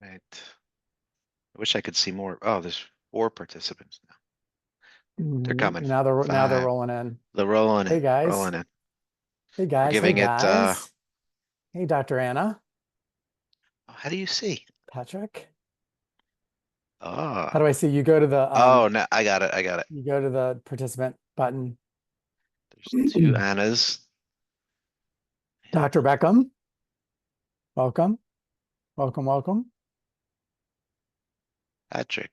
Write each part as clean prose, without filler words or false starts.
Right. I wish I could see more. Oh, there's 4 participants now. They're coming. Now they're 5. rolling in. They're rolling in, Hey guys. rolling in. Hey We're guys. Hey giving it, guys. Hey Dr. Anna. how do you see? Patrick. Oh, How do I see? You go to the oh, no, I got it. I got it. participant button. There's 2 Annas. Dr. Beckham. Welcome. Welcome, welcome. Patrick.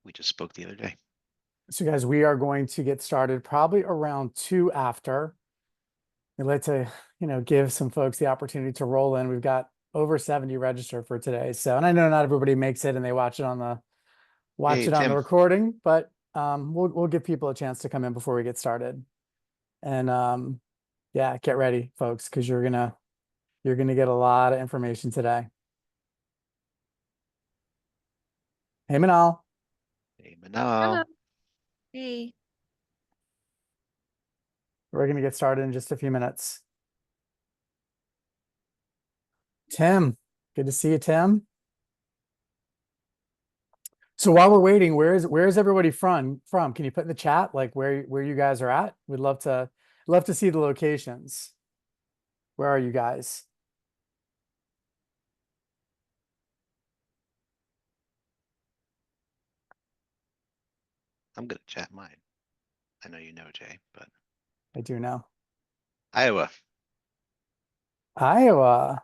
We just spoke the other day. So guys, we are going to get started probably around 2 after. I'd like to, give some folks the opportunity to roll in. We've got over 70 registered for today. So, and I know not everybody makes it and they watch it on Hey, the Tim. recording, but we'll give people a chance to come in before we get started. And yeah, get ready, folks, because you're gonna get a lot of information today. Hey Manal, Hey, Hello. Manal. Hey. we're gonna get started in just a few minutes. Tim, good to see you, Tim. So while we're waiting, where is everybody from? Can you put in the chat like where you guys are at? We'd love to see the locations. Where are you guys? I'm gonna chat mine. I know you know, Jay, but I do know. Iowa, Iowa.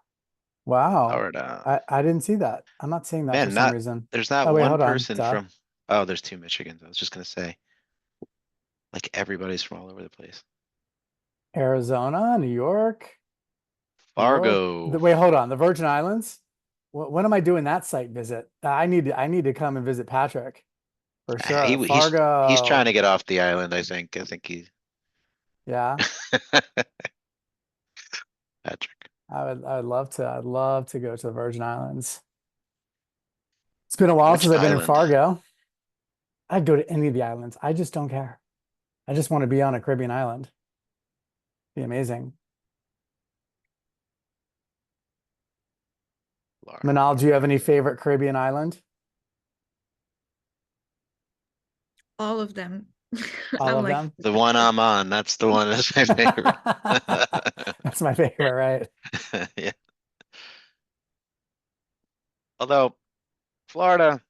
Wow. Florida. I didn't see that. I'm not seeing that for Man, some not reason. there's not Oh wait, one hold on. person Duh. from. Oh, there's 2 Michigans. I was just gonna say, like everybody's from all over the place. Arizona, New York, New York. Fargo. Wait, hold on. The Virgin Islands. When am I doing that site visit? I need to come and visit Patrick for He sure. he's trying Fargo. to get off the island. I think he. Yeah. Patrick. I'd love to go to the Virgin Islands. It's been a while Which since I've been in island? Fargo. I'd go to any of the islands. I just don't care. I just want to be on a Caribbean island. Be amazing. Florida. Manal, do you have any favorite Caribbean island? All of them. All I'm of like, them? The one I'm on. That's the one that's my favorite. That's my favorite, right? Yeah. Although Florida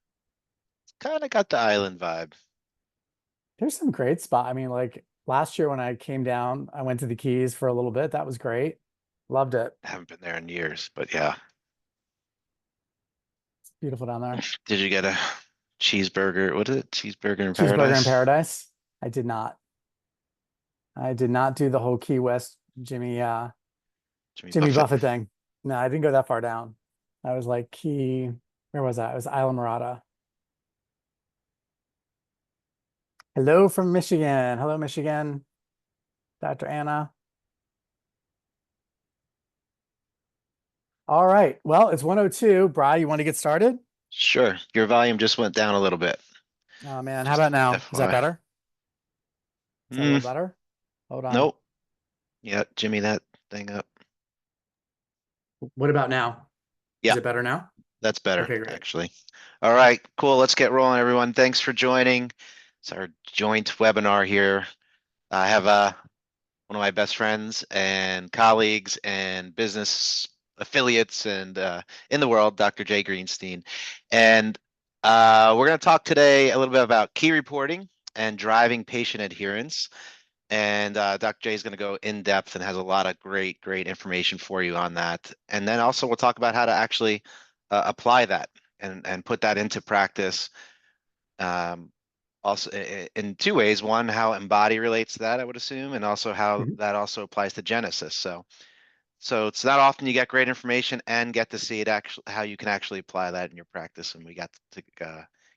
kind of got the island vibe. There's some great spot. I mean, like last year when I came down, I went to the Keys for a little bit. That was great. Loved it. Haven't been there in years, but yeah. It's beautiful down there. Did you get a cheeseburger? What is it? Cheeseburger in Cheeseburger in paradise? paradise. I did not. I did not do the whole Key West Jimmy Jimmy Buffett. Buffett thing. No, I didn't go that far down. I was like where was that? It was Isla Morada. Hello from Michigan. Hello, Michigan. Dr. Anna. All right. Well, it's 1:02. Bri, you want to get started? Sure. Your volume just went down a little bit. Oh man, how Just about now? Is that FYI. better? Is that a little better? Hold on. Nope. Yeah, Jimmy, that thing up. What about now? Yeah, Is it better now? that's better, Okay, great. actually. All right, cool. Let's get rolling, everyone. Thanks for joining. It's our joint webinar here. I have one of my best friends and colleagues and business affiliates and in the world, Dr. Jay Greenstein. And we're going to talk today a little bit about key reporting and driving patient adherence. And Dr. Jay is going to go in depth and has a lot of great information for you on that. And then also we'll talk about how to actually apply that and put that into practice. Also in 2 ways. One, how Embody relates to that, I would assume, and also how Mhm. that also applies to Genesis. So it's not often you get great information and get to see it actually how you can actually apply that in your practice. And we got to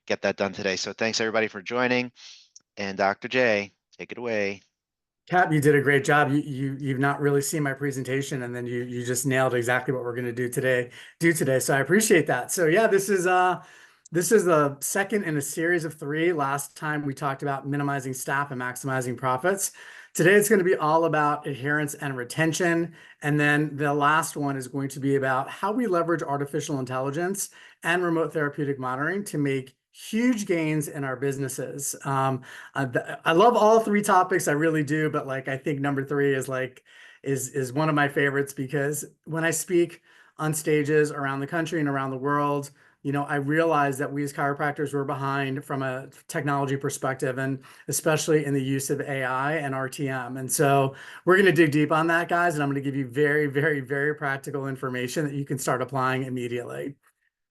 get that done today. So thanks everybody for joining. And Dr. J, take it away. Cap, you did a great job. You've not really seen my presentation, and then you just nailed exactly what we're going to do today. So I appreciate that. So yeah, this is the second in a series of 3. Last time we talked about minimizing staff and maximizing profits. Today it's going to be all about adherence and retention. And then the last one is going to be about how we leverage artificial intelligence and remote therapeutic monitoring to make huge gains in our businesses. I love all three topics, I really do, but like I think number three is is one of my favorites because when I speak on stages around the country and around the world, I realize that we as chiropractors were behind from a technology perspective, and especially in the use of AI and RTM. And so we're going to dig deep on that, guys, and I'm going to give you very, very, very practical information that you can start applying immediately.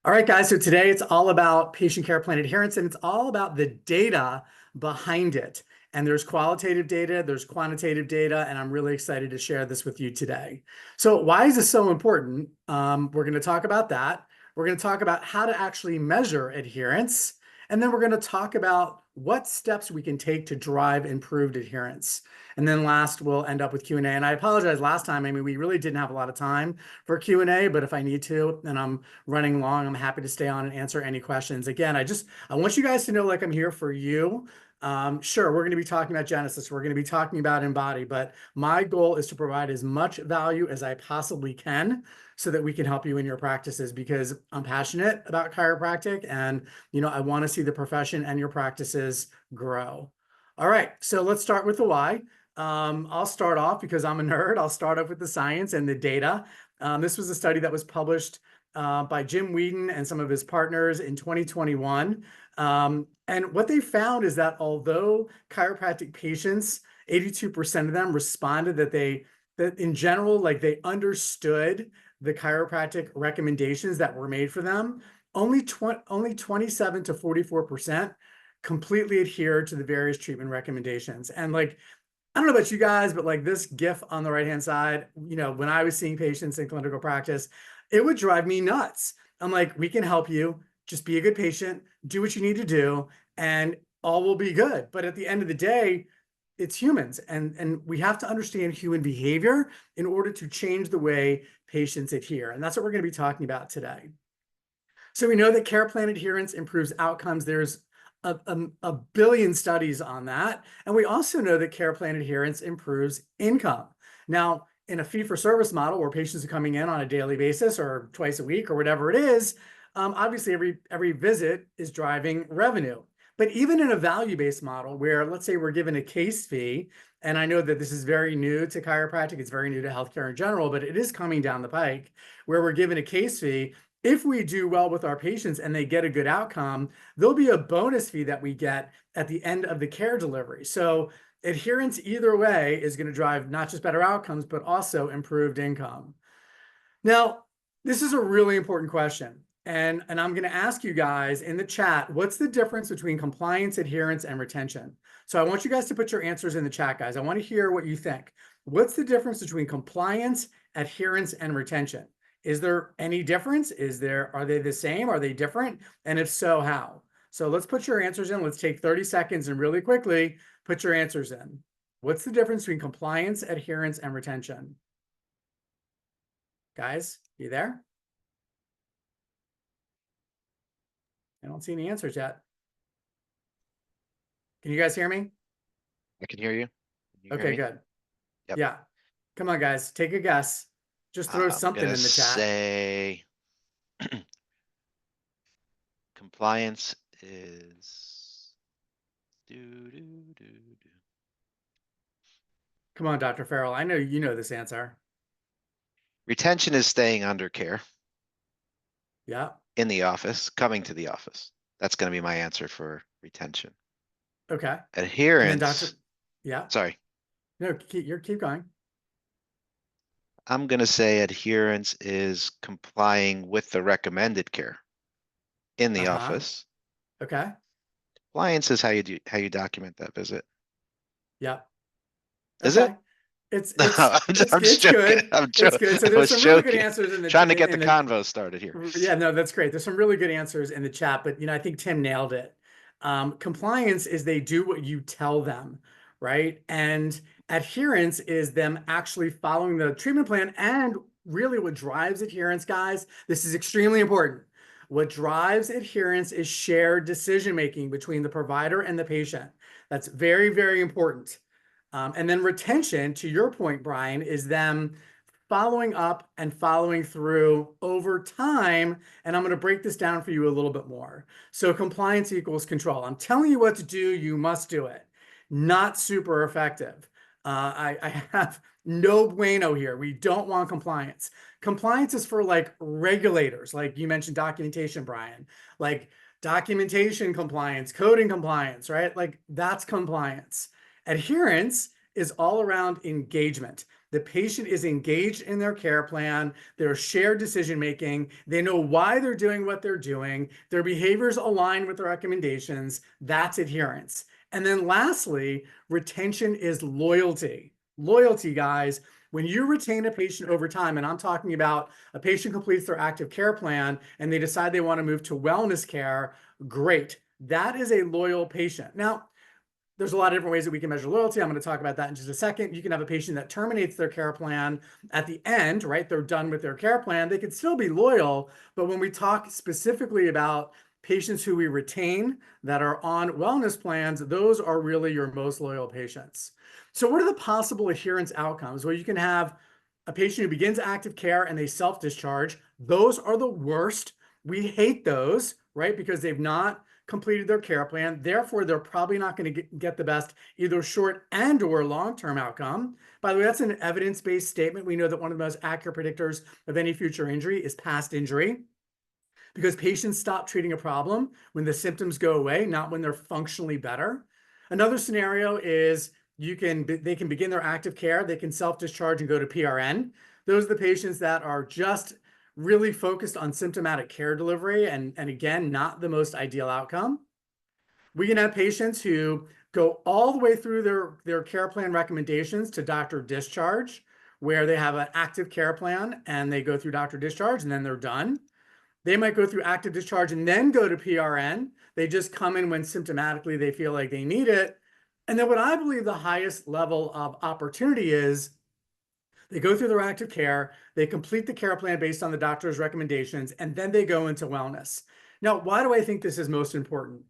All right, guys, so today it's all about patient care plan adherence, and it's all about the data behind it. And there's qualitative data, there's quantitative data, and I'm really excited to share this with you today. So why is this so important? We're going to talk about that. We're going to talk about how to actually measure adherence, and then we're going to talk about what steps we can take to drive improved adherence. And then last, we'll end up with Q&A. And I apologize last time. I mean, we really didn't have a lot of time for Q&A, but if I need to, and I'm running long, I'm happy to stay on and answer any questions. Again, I want you guys to know like I'm here for you. Sure, we're going to be talking about Genesis. We're going to be talking about Embody, but my goal is to provide as much value as I possibly can so that we can help you in your practices, because I'm passionate about chiropractic and, I want to see the profession and your practices grow. All right, so let's start with the why. I'll start off because I'm a nerd. I'll start off with the science and the data. This was a study that was published by Jim Whedon and some of his partners in 2021. And what they found is that although chiropractic patients, 82% of them responded that in general, like they understood the chiropractic recommendations that were made for them, only 27 to 44% completely adhered to the various treatment recommendations. And like, I don't know about you guys, but like this GIF on the right-hand side, when I was seeing patients in clinical practice, it would drive me nuts. I'm like, we can help you. Just be a good patient, do what you need to do, and all will be good. But at the end of the day, it's humans, and we have to understand human behavior in order to change the way patients adhere. And that's what we're going to be talking about today. So we know that care plan adherence improves outcomes. There's a billion studies on that. And we also know that care plan adherence improves income. Now, in a fee-for-service model where patients are coming in on a daily basis or twice a week or whatever it is, obviously every visit is driving revenue. But even in a value-based model where, let's say, we're given a case fee, and I know that this is very new to chiropractic, it's very new to healthcare in general, but it is coming down the pike, where we're given a case fee. If we do well with our patients and they get a good outcome, there'll be a bonus fee that we get at the end of the care delivery. So adherence either way is going to drive not just better outcomes, but also improved income. Now, this is a really important question. And I'm going to ask you guys in the chat, what's the difference between compliance, adherence, and retention? So I want you guys to put your answers in the chat, guys. I want to hear what you think. What's the difference between compliance, adherence, and retention? Is there any difference? Are they the same? Are they different? And if so, how? So let's put your answers in. Let's take 30 seconds and really quickly put your answers in. What's the difference between compliance, adherence, and retention? Guys, you there? I don't see any answers yet. Can you guys hear me? I can hear you. Can you hear Okay, me? good. Yep. Yeah. Come on, guys. Take a guess. Just throw something in the chat. Say compliance is Come on, Dr. Farrell. I know you know this answer. retention is staying under care Yeah. in the office, coming to the office. That's going to be my answer for retention. Okay. And then Adherence. yeah. Sorry. No, keep going. I'm going to say adherence is complying with the recommended care in the office. Okay. Compliance is how you document that visit. Yeah. Is it? It's I'm just good. I'm It's good. So there's some really good answers in the trying to get the convo started here. Yeah, no, that's great. There's some really good answers in the chat, but I think Tim nailed it. Compliance is they do what you tell them, right? And adherence is them actually following the treatment plan. And really what drives adherence, guys, this is extremely important. What drives adherence is shared decision-making between the provider and the patient. That's very, very important. And then retention, to your point, Brian, is them following up and following through over time. And I'm going to break this down for you a little bit more. So compliance equals control. I'm telling you what to do. You must do it. Not super effective. I have no bueno here. We don't want compliance. Compliance is for like regulators, like you mentioned documentation, Brian, like documentation compliance, coding compliance, right? Like that's compliance. Adherence is all around engagement. The patient is engaged in their care plan, their shared decision making, they know why they're doing what they're doing, their behaviors align with the recommendations. That's adherence. And then lastly, retention is loyalty. Loyalty, guys. When you retain a patient over time, and I'm talking about a patient completes their active care plan and they decide they want to move to wellness care, great. That is a loyal patient. Now, there's a lot of different ways that we can measure loyalty. I'm going to talk about that in just a second. You can have a patient that terminates their care plan at the end, right? They're done with their care plan. They could still be loyal, but when we talk specifically about patients who we retain that are on wellness plans, those are really your most loyal patients. So what are the possible adherence outcomes? Well, you can have a patient who begins active care and they self-discharge. Those are the worst. We hate those, right? Because they've not completed their care plan. Therefore, they're probably not going to get the best either short and or long-term outcome. By the way, that's an evidence-based statement. We know that one of the most accurate predictors of any future injury is past injury, because patients stop treating a problem when the symptoms go away, not when they're functionally better. Another scenario is they can begin their active care, they can self-discharge and go to PRN. Those are the patients that are just really focused on symptomatic care delivery and again, not the most ideal outcome. We can have patients who go all the way through their care plan recommendations to doctor discharge, where they have an active care plan and they go through doctor discharge and then they're done. They might go through active discharge and then go to PRN. They just come in when symptomatically they feel like they need it. And then what I believe the highest level of opportunity is, they go through their active care, they complete the care plan based on the doctor's recommendations, and then they go into wellness. Now, why do I think this is most important?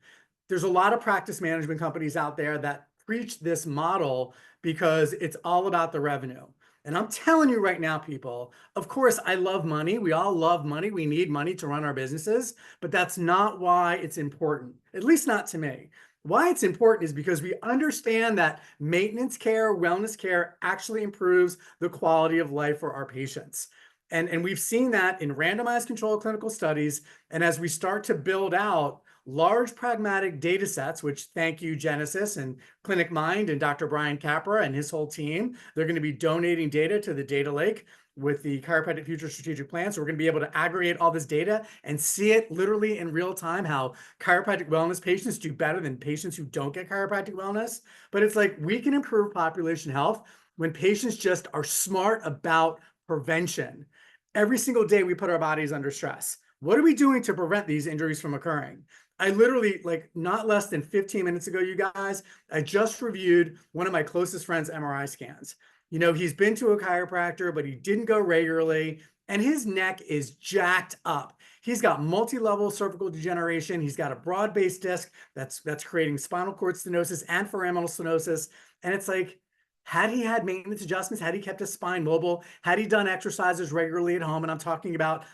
There's a lot of practice management companies out there that preach this model because it's all about the revenue. And I'm telling you right now, people, of course, I love money. We all love money. We need money to run our businesses, but that's not why it's important, at least not to me. Why it's important is because we understand that maintenance care, wellness care actually improves the quality of life for our patients. And we've seen that in randomized controlled clinical studies. And as we start to build out large pragmatic data sets, which thank you, Genesis and Clinic Mind and Dr. Brian Capra and his whole team, they're going to be donating data to the data lake with the Chiropractic Future Strategic Plan. So we're going to be able to aggregate all this data and see it literally in real time, how chiropractic wellness patients do better than patients who don't get chiropractic wellness. But it's like we can improve population health when patients just are smart about prevention. Every single day we put our bodies under stress. What are we doing to prevent these injuries from occurring? I literally, like not less than 15 minutes ago, you guys, I just reviewed one of my closest friends' MRI scans. You know, he's been to a chiropractor, but he didn't go regularly, and his neck is jacked up. He's got multi-level cervical degeneration. He's got a broad-based disc that's creating spinal cord stenosis and foraminal stenosis. And it's like, had he had maintenance adjustments, had he kept his spine mobile, had he done exercises regularly at home, and I'm talking about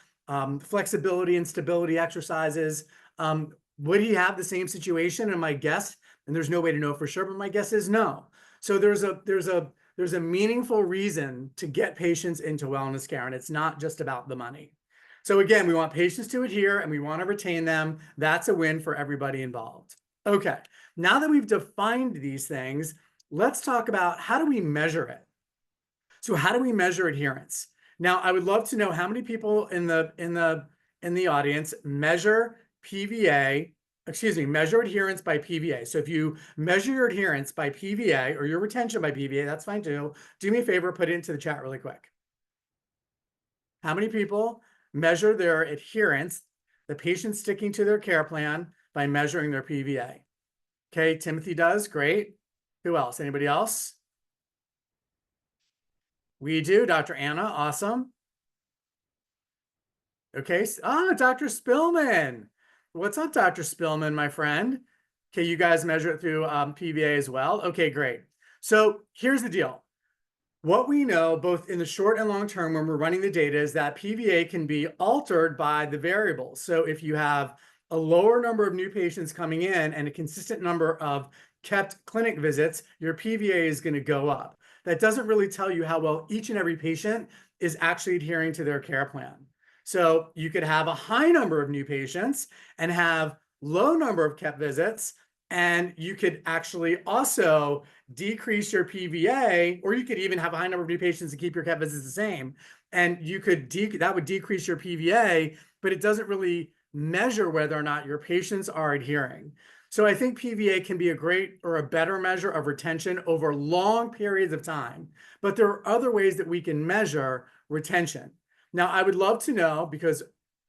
flexibility and stability exercises, would he have the same situation? And my guess, and there's no way to know for sure, but my guess is no. So there's a meaningful reason to get patients into wellness care, and it's not just about the money. So again, we want patients to adhere and we want to retain them. That's a win for everybody involved. Okay, now that we've defined these things, let's talk about how do we measure it. So how do we measure adherence? Now, I would love to know how many people in the audience measure PVA, measure adherence by PVA. So if you measure your adherence by PVA or your retention by PVA, that's fine too. Do me a favor, put it into the chat really quick. How many people measure their adherence, the patient sticking to their care plan, by measuring their PVA? Okay, Timothy does, great. Who else? Anybody else? We do, Dr. Anna, awesome. Okay, Dr. Spillman. What's up, Dr. Spillman, my friend? Okay, you guys measure it through PVA as well. Okay, great. So here's the deal. What we know, both in the short and long term, when we're running the data, is that PVA can be altered by the variables. So if you have a lower number of new patients coming in and a consistent number of kept clinic visits, your PVA is going to go up. That doesn't really tell you how well each and every patient is actually adhering to their care plan. So you could have a high number of new patients and have low number of kept visits, and you could actually also decrease your PVA, or you could even have a high number of new patients and keep your kept visits the same. And you could that would decrease your PVA, but it doesn't really measure whether or not your patients are adhering. So I think PVA can be a great or a better measure of retention over long periods of time, but there are other ways that we can measure retention. Now, I would love to know, because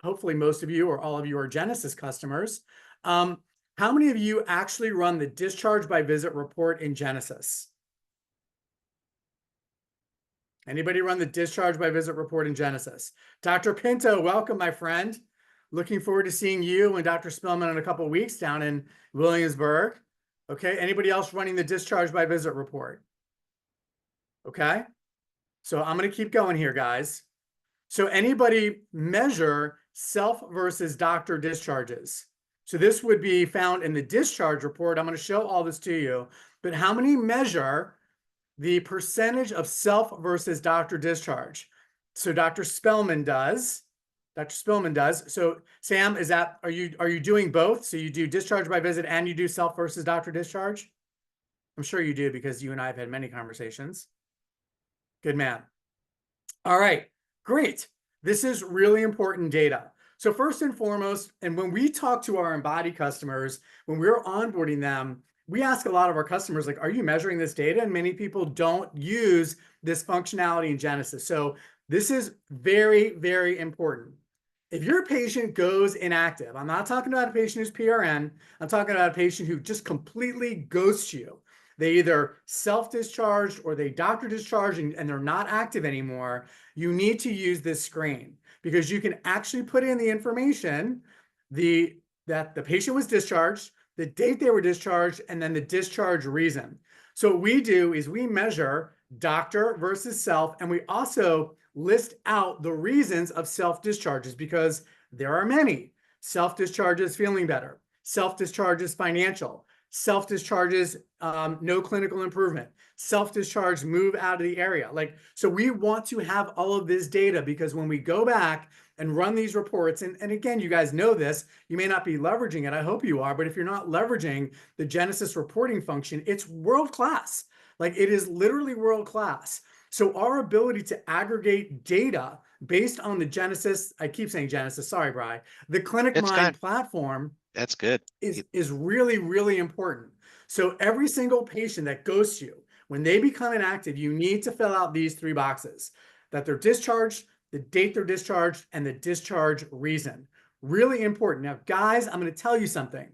hopefully most of you or all of you are Genesis customers, how many of you actually run the discharge by visit report in Genesis? Anybody run the discharge by visit report in Genesis? Dr. Pinto, welcome, my friend. Looking forward to seeing you and Dr. Spellman in a couple of weeks down in Williamsburg. Okay, anybody else running the discharge by visit report? Okay, so I'm going to keep going here, guys. So anybody measure self versus doctor discharges? So this would be found in the discharge report. I'm going to show all this to you, but how many measure the percentage of self versus doctor discharge? So Dr. Spellman does. Dr. Spellman does. So Sam, are you doing both? So you do discharge by visit and you do self versus doctor discharge? I'm sure you do, because you and I have had many conversations. Good man. All right, great. This is really important data. So first and foremost, and when we talk to our Embody customers, when we're onboarding them, we ask a lot of our customers, like, are you measuring this data? And many people don't use this functionality in Genesis. So this is very, very important. If your patient goes inactive, I'm not talking about a patient who's PRN, I'm talking about a patient who just completely ghosts you. They either self-discharged or they doctor discharged and they're not active anymore. You need to use this screen, because you can actually put in the information that the patient was discharged, the date they were discharged, and then the discharge reason. So what we do is we measure doctor versus self, and we also list out the reasons of self-discharges, because there are many. Self-discharges feeling better, self-discharges financial, self-discharges no clinical improvement, self-discharge move out of the area. So we want to have all of this data, because when we go back and run these reports, and again, you guys know this, you may not be leveraging it, I hope you are, but if you're not leveraging the Genesis reporting function, it's world-class. It is literally world-class. So our ability to aggregate data based on the Genesis, I keep saying Genesis, sorry, Bri, the ClinicMind platform, that's good, is really, really important. So every single patient that goes to you, when they become inactive, you need to fill out these 3 boxes: that they're discharged, the date they're discharged, and the discharge reason. Really important. Now, guys, I'm going to tell you something.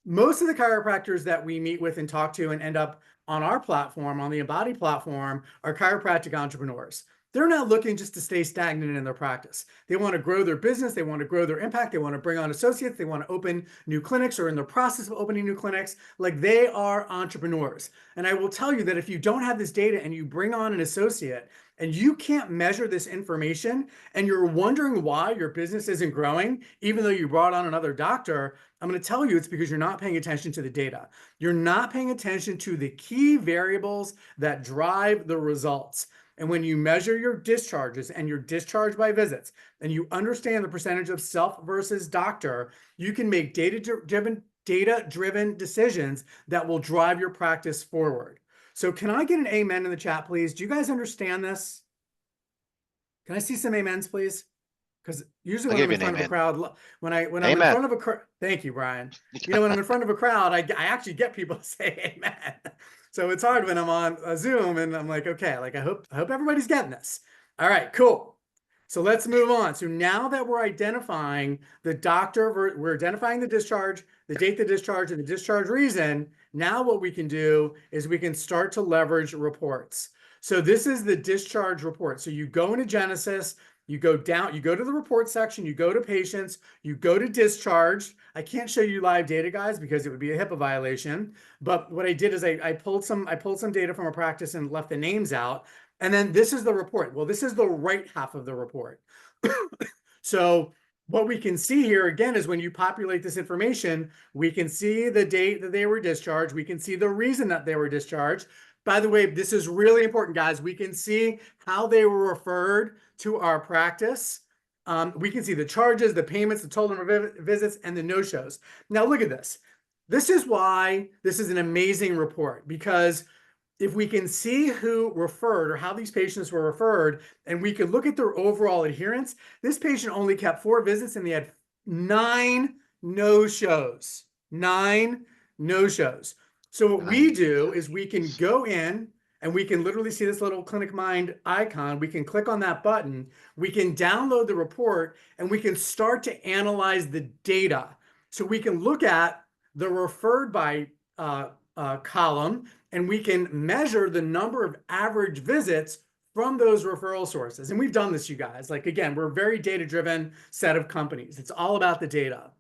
Most of the chiropractors that we meet with and talk to and end up on our platform, on the Embody platform, are chiropractic entrepreneurs. They're not looking just to stay stagnant in their practice. They want to grow their business. They want to grow their impact. They want to bring on associates. They want to open new clinics, or in the process of opening new clinics. They are entrepreneurs. And I will tell you that if you don't have this data and you bring on an associate and you can't measure this information, and you're wondering why your business isn't growing, even though you brought on another doctor, I'm going to tell you it's because you're not paying attention to the data. You're not paying attention to the key variables that drive the results. And when you measure your discharges and your discharge by visits, and you understand the percentage of self versus doctor, you can make data-driven decisions that will drive your practice forward. So can I get an amen in the chat, please? Do you guys understand this? Can I see some amens, please? Because usually when I'm in front of a crowd, when I'm in front of a crowd, thank you, Brian. When I'm in front of a crowd, I actually get people to say amen. So it's hard when I'm on a Zoom and I'm like, okay, I hope everybody's getting this. All right, cool. So let's move on. So now that we're identifying the doctor, we're identifying the discharge, the date the discharge, and the discharge reason. Now what we can do is we can start to leverage reports. So this is the discharge report. So you go into Genesis, You go down, you go to the report section, you go to patients, you go to discharge. I can't show you live data, guys, because it would be a HIPAA violation. But what I did is I pulled some data from a practice and left the names out. And then this is the report. Well, this is the right half of the report. So what we can see here again is when you populate this information, we can see the date that they were discharged. We can see the reason that they were discharged. By the way, this is really important, guys. We can see how they were referred to our practice. We can see the charges, the payments, the total number of visits, and the no-shows. Now look at this. This is why this is an amazing report, because if we can see who referred or how these patients were referred, and we could look at their overall adherence, this patient only kept 4 visits and they had 9 no-shows. 9 no-shows. So what we do is we can go in and we can literally see this little Clinic Mind icon. We can click on that button. We can download the report and we can start to analyze the data. So we can look at the referred by column, and we can measure the number of average visits from those referral sources. And we've done this, you guys. Like, again, we're a very data-driven set of companies. It's all about the data.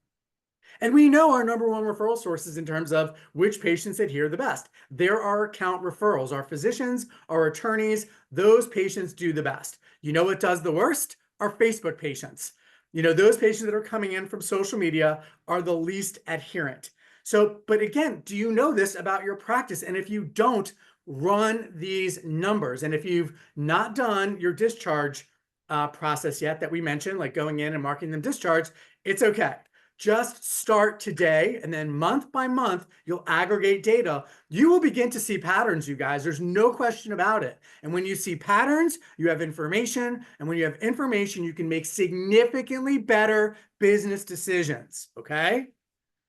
And we know our number 1 referral sources in terms of which patients adhere the best. There are account referrals. Our physicians, our attorneys, those patients do the best. You know what does the worst? Our Facebook patients. You know, those patients that are coming in from social media are the least adherent. So, but again, do you know this about your practice? And if you don't, run these numbers. And if you've not done your discharge process yet that we mentioned, like going in and marking them discharged, it's okay. Just start today, and then month by month, you'll aggregate data. You will begin to see patterns, you guys. There's no question about it. And when you see patterns, you have information. And when you have information, you can make significantly better business decisions. Okay?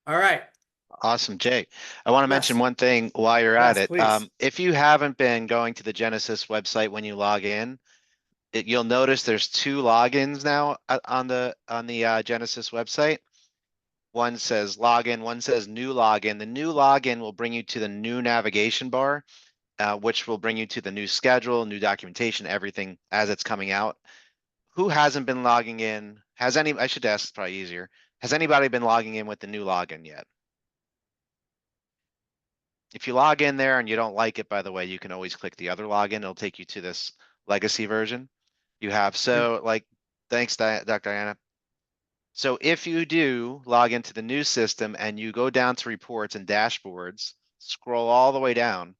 All right. Awesome, Jay. I want to mention Yes. one thing while you're at Yes, it. please. If you haven't been going to the Genesis website when you log in, you'll notice there's 2 logins now on the Genesis website. One says login, one says new login. The new login will bring you to the new navigation bar, which will bring you to the new schedule, new documentation, everything as it's coming out. Who hasn't been logging in? I should ask, it's probably easier. Has anybody been logging in with the new login yet? If you log in there and you don't like it, by the way, you can always click the other login. It'll take you to this legacy version you have. So like, thanks, Dr. Diana. So if you do log into the new system and you go down to reports and dashboards, scroll all the way down,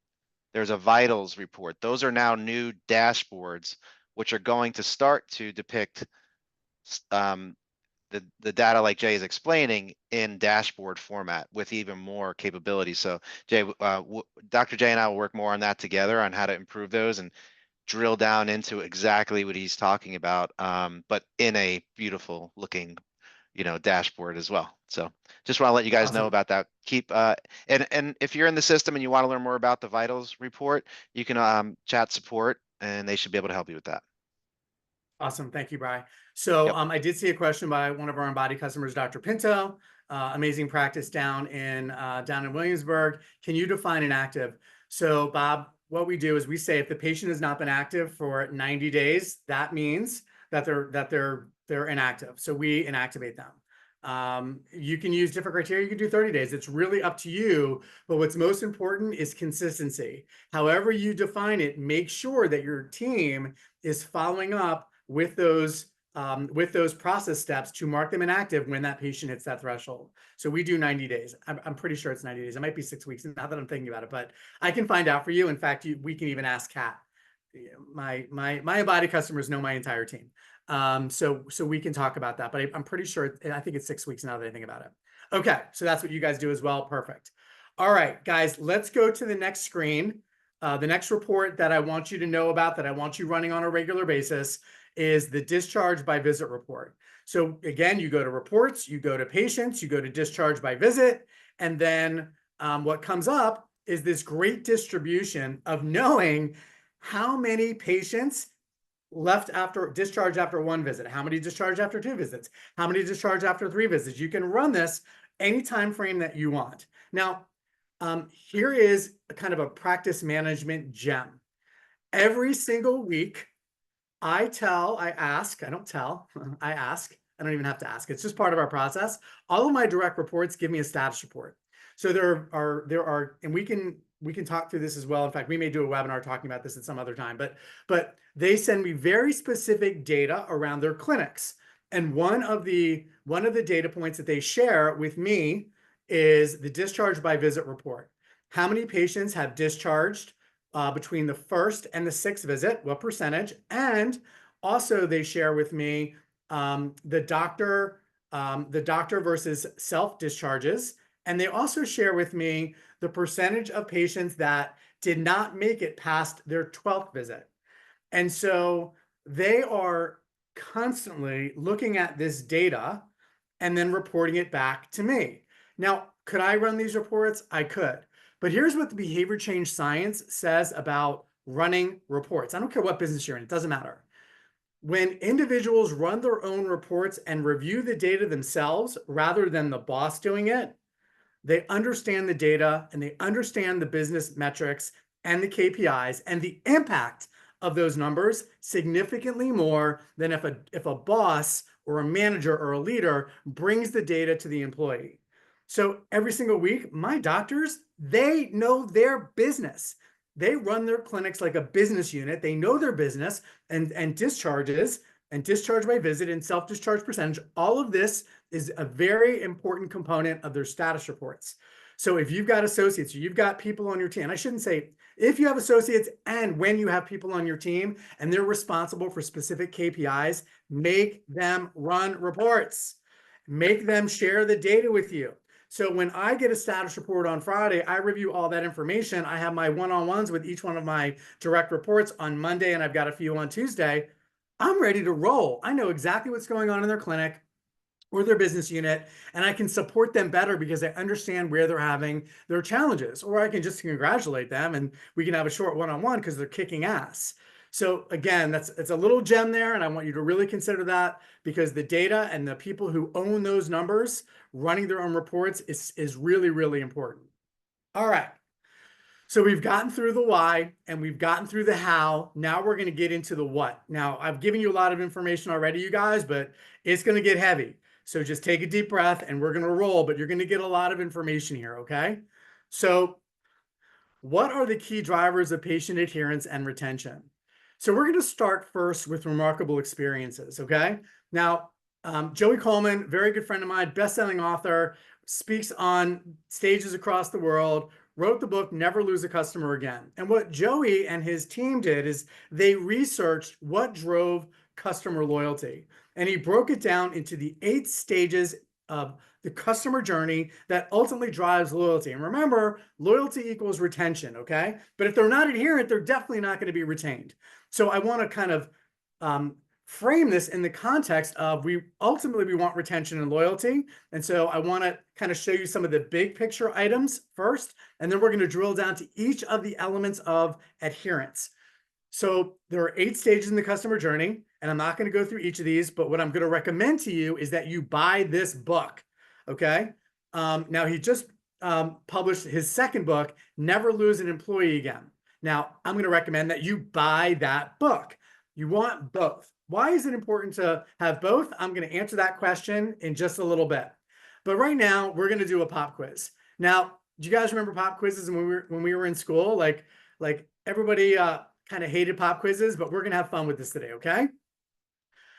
there's a vitals report. Those are now new dashboards, which are going to start to depict the data like Jay is explaining in dashboard format with even more capability. So Jay, Dr. Jay and I will work more on that together on how to improve those and drill down into exactly what he's talking about, but in a beautiful looking, dashboard as well. So just want to let you guys know Awesome. about that. Keep and if you're in the system and you want to learn more about the vitals report, you can chat support and they should be able to help you with that. Awesome. Thank you, Bri. So Yep. I did see a question by one of our Embody customers, Dr. Pinto. Amazing practice down in Williamsburg. Can you define an active? So Bob, what we do is we say if the patient has not been active for 90 days, that means that they're inactive. So we inactivate them. You can use different criteria. You can do 30 days. It's really up to you. But what's most important is consistency. However you define it, make sure that your team is following up with those process steps to mark them inactive when that patient hits that threshold. So we do 90 days. I'm pretty sure it's 90 days. It might be 6 weeks now that I'm thinking about it, but I can find out for you. In fact, we can even ask Kat. My Embody customers know my entire team. So we can talk about that, but I'm pretty sure, I think it's 6 weeks now that I think about it. Okay, so that's what you guys do as well. Perfect. All right, guys, let's go to the next screen. The next report that I want you to know about, that I want you running on a regular basis, is the discharge by visit report. So again, you go to reports, you go to patients, you go to discharge by visit, and then what comes up is this great distribution of knowing how many patients left after discharge after 1 visit, how many discharged after 2 visits, how many discharged after 3 visits. You can run this any time frame that you want. Now, here is a kind of a practice management gem. Every single week, I ask, I don't tell, I ask. I don't even have to ask. It's just part of our process. All of my direct reports give me a status report. So there are, and we can talk through this as well. In fact, we may do a webinar talking about this at some other time, but they send me very specific data around their clinics. And one of the data points that they share with me is the discharge by visit report. How many patients have discharged between the first and the sixth visit, what percentage? And also they share with me the doctor versus self-discharges. And they also share with me the percentage of patients that did not make it past their 12th visit. And so they are constantly looking at this data and then reporting it back to me. Now, could I run these reports? I could. But here's what the behavior change science says about running reports. I don't care what business you're in, it doesn't matter. When individuals run their own reports and review the data themselves rather than the boss doing it, they understand the data and they understand the business metrics and the KPIs and the impact of those numbers significantly more than if a boss or a manager or a leader brings the data to the employee. So every single week, my doctors, they know their business. They run their clinics like a business unit. They know their business and discharges and discharge by visit and self-discharge percentage. All of this is a very important component of their status reports. So if you've got associates, or you've got people on your team, and I shouldn't say if you have associates and when you have people on your team and they're responsible for specific KPIs, make them run reports, make them share the data with you. So when I get a status report on Friday, I review all that information. I have my one-on-ones with each one of my direct reports on Monday, and I've got a few on Tuesday. I'm ready to roll. I know exactly what's going on in their clinic or their business unit, and I can support them better because I understand where they're having their challenges, or I can just congratulate them and we can have a short one-on-one because they're kicking ass. So again, it's a little gem there, and I want you to really consider that because the data and the people who own those numbers running their own reports is really, really important. All right. So we've gotten through the why and we've gotten through the how. Now we're going to get into the what. Now, I've given you a lot of information already, you guys, but it's going to get heavy. So just take a deep breath and we're going to roll, but you're going to get a lot of information here, okay? So what are the key drivers of patient adherence and retention? So we're going to start first with remarkable experiences, okay? Now, Joey Coleman, very good friend of mine, best-selling author, speaks on stages across the world, wrote the book, Never Lose a Customer Again. And what Joey and his team did is they researched what drove customer loyalty. And he broke it down into the 8 stages of the customer journey that ultimately drives loyalty. And remember, loyalty equals retention, okay? But if they're not adherent, they're definitely not going to be retained. So I want to kind of frame this in the context of we ultimately want retention and loyalty. And so I want to kind of show you some of the big picture items first, and then we're going to drill down to each of the elements of adherence. So there are 8 stages in the customer journey, and I'm not going to go through each of these, but what I'm going to recommend to you is that you buy this book, okay? Now, he just published his second book, Never Lose an Employee Again. Now, I'm going to recommend that you buy that book. You want both. Why is it important to have both? I'm going to answer that question in just a little bit. But right now, we're going to do a pop quiz. Now, do you guys remember pop quizzes when we were in school? Like everybody kind of hated pop quizzes, but we're going to have fun with this today, okay?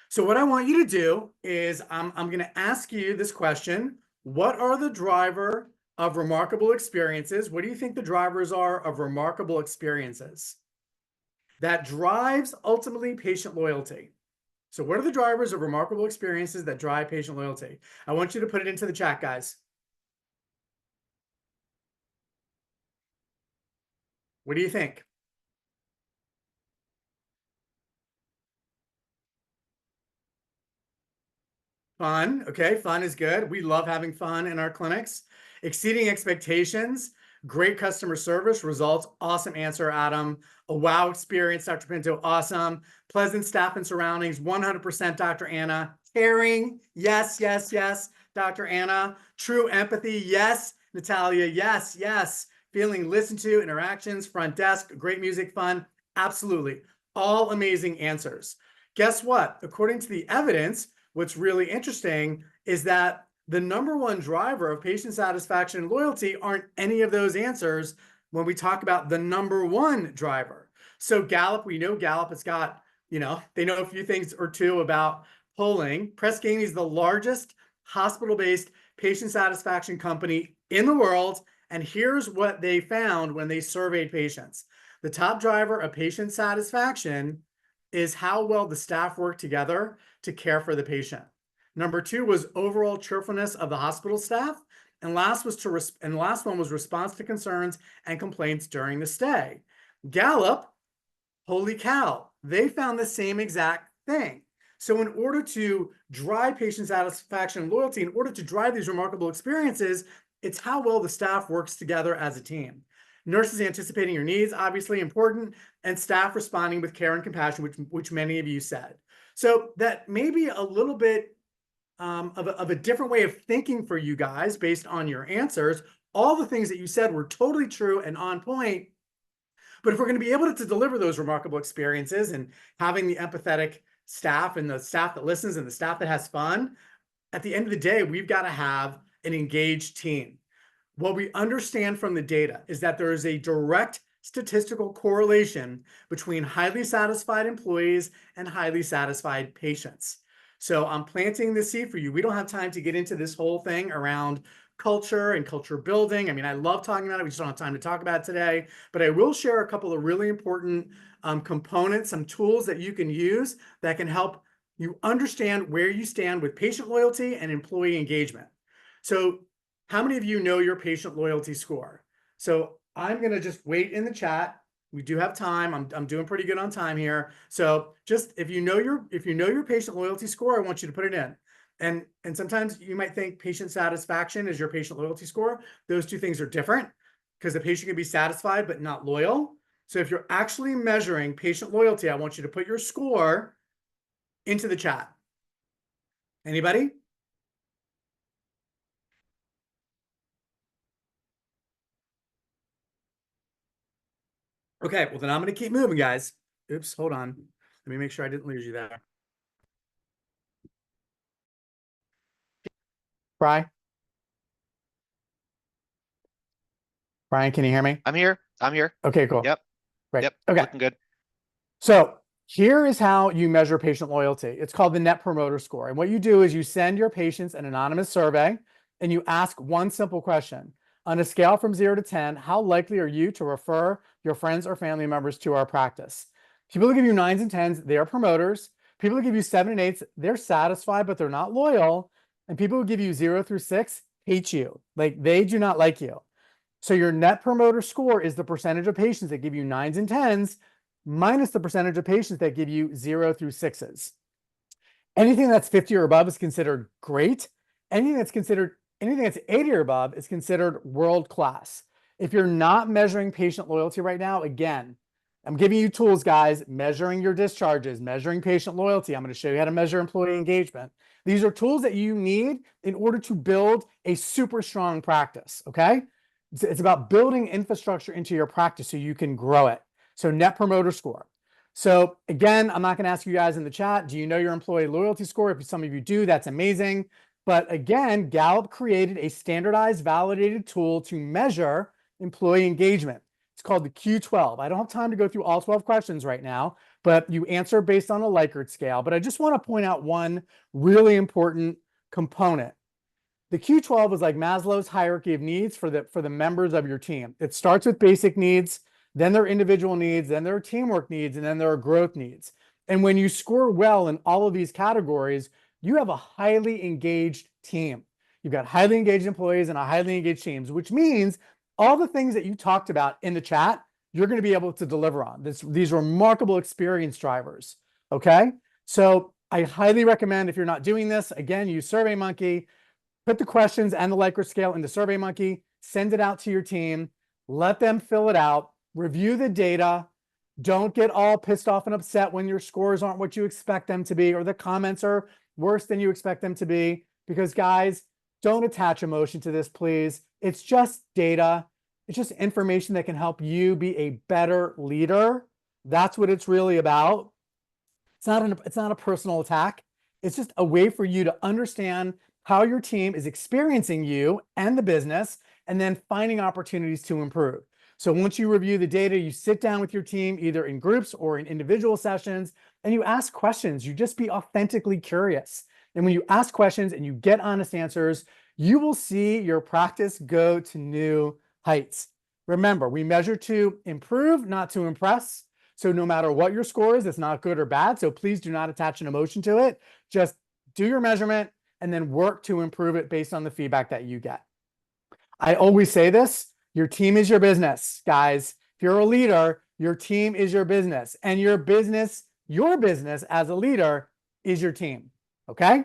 So what I want you to do is I'm going to ask you this question. What are the driver of remarkable experiences? What do you think the drivers are of remarkable experiences that drives ultimately patient loyalty? So what are the drivers of remarkable experiences that drive patient loyalty? I want you to put it into the chat, guys. What do you think? Fun. Okay, fun is good. We love having fun in our clinics. Exceeding expectations, great customer service, results. Awesome answer, Adam. A wow experience, Dr. Pinto. Awesome. Pleasant staff and surroundings, 100%, Dr. Anna. Caring, yes, yes, yes, Dr. Anna. True empathy, yes, Natalia. Yes, yes. Feeling listened to, interactions, front desk, great music, fun. Absolutely. All amazing answers. Guess what? According to the evidence, what's really interesting is that the number one driver of patient satisfaction and loyalty aren't any of those answers when we talk about the number one driver. So Gallup, we know Gallup has got, they know a few things or two about polling. Press Ganey is the largest hospital-based patient satisfaction company in the world. And here's what they found when they surveyed patients. The top driver of patient satisfaction is how well the staff work together to care for the patient. Number two was overall cheerfulness of the hospital staff. And last one was response to concerns and complaints during the stay. Gallup, holy cow, they found the same exact thing. So in order to drive patient satisfaction and loyalty, in order to drive these remarkable experiences, it's how well the staff works together as a team. Nurses anticipating your needs, obviously important, and staff responding with care and compassion, which many of you said. So that may be a little bit of a different way of thinking for you guys based on your answers. All the things that you said were totally true and on point. But if we're going to be able to deliver those remarkable experiences and having the empathetic staff and the staff that listens and the staff that has fun, at the end of the day, we've got to have an engaged team. What we understand from the data is that there is a direct statistical correlation between highly satisfied employees and highly satisfied patients. So I'm planting the seed for you. We don't have time to get into this whole thing around culture and culture building. I mean, I love talking about it. We just don't have time to talk about it today, but I will share a couple of really important components, some tools that you can use that can help you understand where you stand with patient loyalty and employee engagement. So how many of you know your patient loyalty score? So I'm going to just wait in the chat. We do have time. I'm doing pretty good on time here. So just if you know your patient loyalty score, I want you to put it in. And sometimes you might think patient satisfaction is your patient loyalty score. Those two things are different because the patient can be satisfied but not loyal. So if you're actually measuring patient loyalty, I want you to put your score into the chat. Anybody? Okay, well then I'm going to keep moving, guys. Oops, hold on. Let me make sure I didn't lose you there. Brian, can you hear me? I'm here. Okay, cool. Yep. Right. Yep. Okay. Looking good. So here is how you measure patient loyalty. It's called the Net Promoter Score. And what you do is you send your patients an anonymous survey and you ask one simple question. On a scale from 0 to 10, how likely are you to refer your friends or family members to our practice? People who give you 9s and 10s, they are promoters. People who give you 7 and 8s, they're satisfied, but they're not loyal. And people who give you 0 through 6 hate you. Like they do not like you. So your Net Promoter Score is the percentage of patients that give you 9s and 10s minus the percentage of patients that give you 0 through 6s. Anything that's 50 or above is considered great. Anything that's 80 or above is considered world-class. If you're not measuring patient loyalty right now, again, I'm giving you tools, guys, measuring your discharges, measuring patient loyalty. I'm going to show you how to measure employee engagement. These are tools that you need in order to build a super strong practice, okay? It's about building infrastructure into your practice so you can grow it. So Net Promoter Score. So again, I'm not going to ask you guys in the chat, do you know your employee loyalty score? If some of you do, that's amazing. But again, Gallup created a standardized, validated tool to measure employee engagement. It's called the Q12. I don't have time to go through all 12 questions right now, but you answer based on a Likert scale. But I just want to point out one really important component. The Q12 is like Maslow's hierarchy of needs for the members of your team. It starts with basic needs, then there are individual needs, then there are teamwork needs, and then there are growth needs. And when you score well in all of these categories, you have a highly engaged team. You've got highly engaged employees and a highly engaged teams, which means all the things that you talked about in the chat, you're going to be able to deliver on. These remarkable experience drivers, okay? So I highly recommend, if you're not doing this, again, use SurveyMonkey, put the questions and the Likert scale into SurveyMonkey, send it out to your team, let them fill it out, review the data. Don't get all pissed off and upset when your scores aren't what you expect them to be or the comments are worse than you expect them to be, because guys, don't attach emotion to this, please. It's just data. It's just information that can help you be a better leader. That's what it's really about. It's not a personal attack. It's just a way for you to understand how your team is experiencing you and the business, and then finding opportunities to improve. So once you review the data, you sit down with your team, either in groups or in individual sessions, and you ask questions. You just be authentically curious. And when you ask questions and you get honest answers, you will see your practice go to new heights. Remember, we measure to improve, not to impress. So no matter what your score is, it's not good or bad. So please do not attach an emotion to it. Just do your measurement and then work to improve it based on the feedback that you get. I always say this, your team is your business, guys. If you're a leader, your team is your business, and your business as a leader is your team, okay?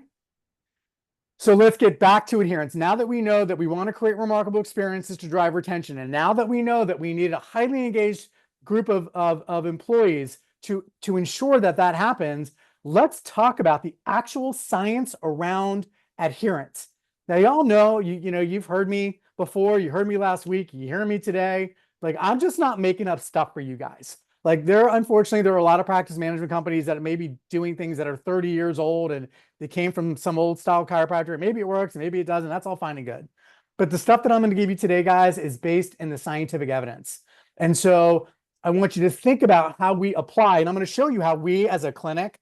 So let's get back to adherence. Now that we know that we want to create remarkable experiences to drive retention, and now that we know that we need a highly engaged group of employees to ensure that that happens, let's talk about the actual science around adherence. Now, y'all know, you've heard me before, you heard me last week, you hear me today. Like, I'm just not making up stuff for you guys. Like, unfortunately, there are a lot of practice management companies that may be doing things that are 30 years old and they came from some old style chiropractor. Maybe it works, maybe it doesn't. That's all fine and good. But the stuff that I'm going to give you today, guys, is based in the scientific evidence. And so I want you to think about how we apply, and I'm going to show you how we as a clinic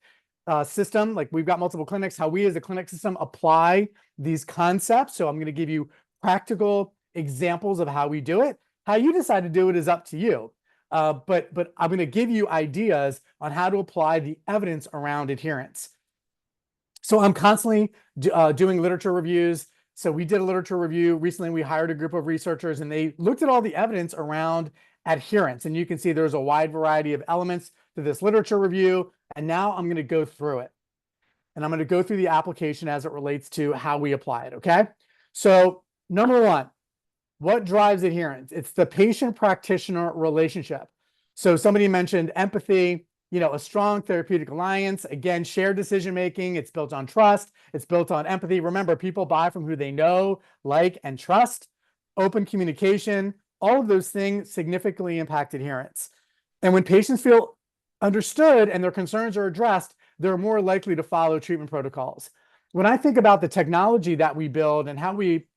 system, like we've got multiple clinics, how we as a clinic system apply these concepts. So I'm going to give you practical examples of how we do it. How you decide to do it is up to you. But I'm going to give you ideas on how to apply the evidence around adherence. So I'm constantly doing literature reviews. So we did a literature review recently. We hired a group of researchers and they looked at all the evidence around adherence. And you can see there's a wide variety of elements to this literature review. And now I'm going to go through it. And I'm going to go through the application as it relates to how we apply it. Okay. So number one, what drives adherence? It's the patient-practitioner relationship. So somebody mentioned empathy, a strong therapeutic alliance, again, shared decision-making. It's built on trust. It's built on empathy. Remember, people buy from who they know, like, and trust. Open communication, all of those things significantly impact adherence. And when patients feel understood and their concerns are addressed, they're more likely to follow treatment protocols. When I think about the technology that we build and how we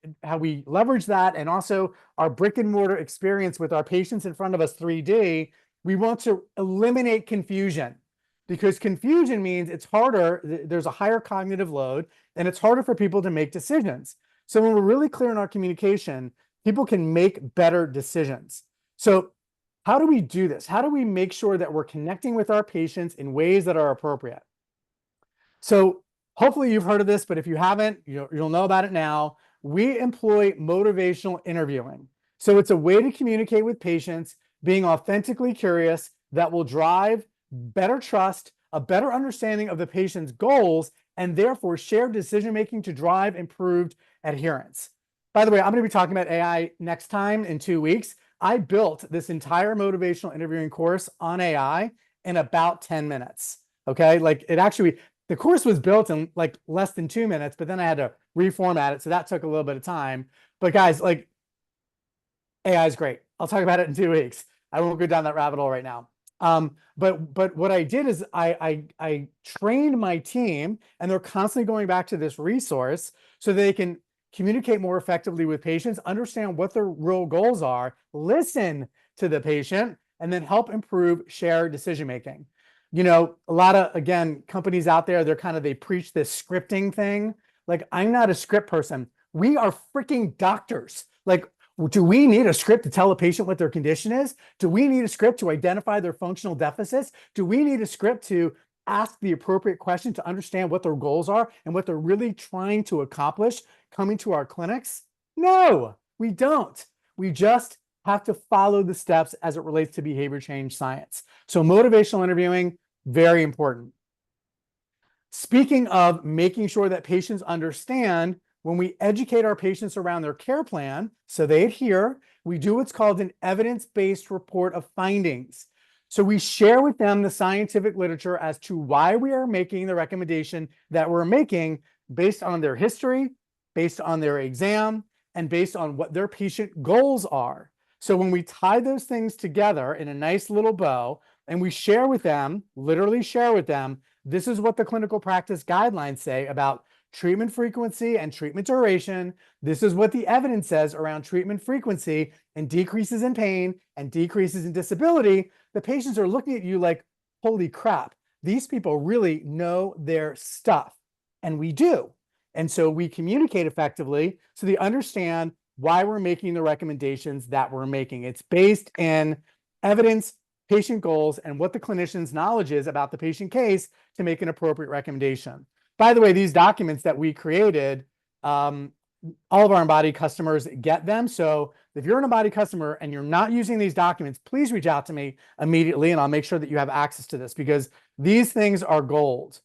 leverage that, and also our brick and mortar experience with our patients in front of us 3D, we want to eliminate confusion, because confusion means it's harder, there's a higher cognitive load, and it's harder for people to make decisions. So when we're really clear in our communication, people can make better decisions. So how do we do this? How do we make sure that we're connecting with our patients in ways that are appropriate? So hopefully you've heard of this, but if you haven't, you'll know about it now. We employ motivational interviewing. So it's a way to communicate with patients, being authentically curious, that will drive better trust, a better understanding of the patient's goals, and therefore shared decision-making to drive improved adherence. By the way, I'm going to be talking about AI next time in 2 weeks. I built this entire motivational interviewing course on AI in about 10 minutes. Okay. Like the course was built in like less than 2 minutes, but then I had to reformat it. So that took a little bit of time. But guys, like, AI is great. I'll talk about it in 2 weeks. I won't go down that rabbit hole right now. But what I did is I trained my team, and they're constantly going back to this resource so they can communicate more effectively with patients, understand what their real goals are, listen to the patient, and then help improve shared decision-making. A lot of, again, companies out there, they preach this scripting thing. Like, I'm not a script person. We are freaking doctors. Like, do we need a script to tell a patient what their condition is? Do we need a script to identify their functional deficits? Do we need a script to ask the appropriate question to understand what their goals are and what they're really trying to accomplish coming to our clinics? No, we don't. We just have to follow the steps as it relates to behavior change science. So motivational interviewing, very important. Speaking of making sure that patients understand, when we educate our patients around their care plan so they adhere, we do what's called an evidence-based report of findings. So we share with them the scientific literature as to why we are making the recommendation that we're making, based on their history, based on their exam, and based on what their patient goals are. So when we tie those things together in a nice little bow, and we share with them, literally share with them, this is what the clinical practice guidelines say about treatment frequency and treatment duration. This is what the evidence says around treatment frequency and decreases in pain and decreases in disability. The patients are looking at you like, holy crap, these people really know their stuff. And we do. And so we communicate effectively so they understand why we're making the recommendations that we're making. It's based in evidence, patient goals, and what the clinician's knowledge is about the patient case to make an appropriate recommendation. By the way, these documents that we created, all of our Embody customers get them. So if you're an Embody customer and you're not using these documents, please reach out to me immediately and I'll make sure that you have access to this because these things are gold.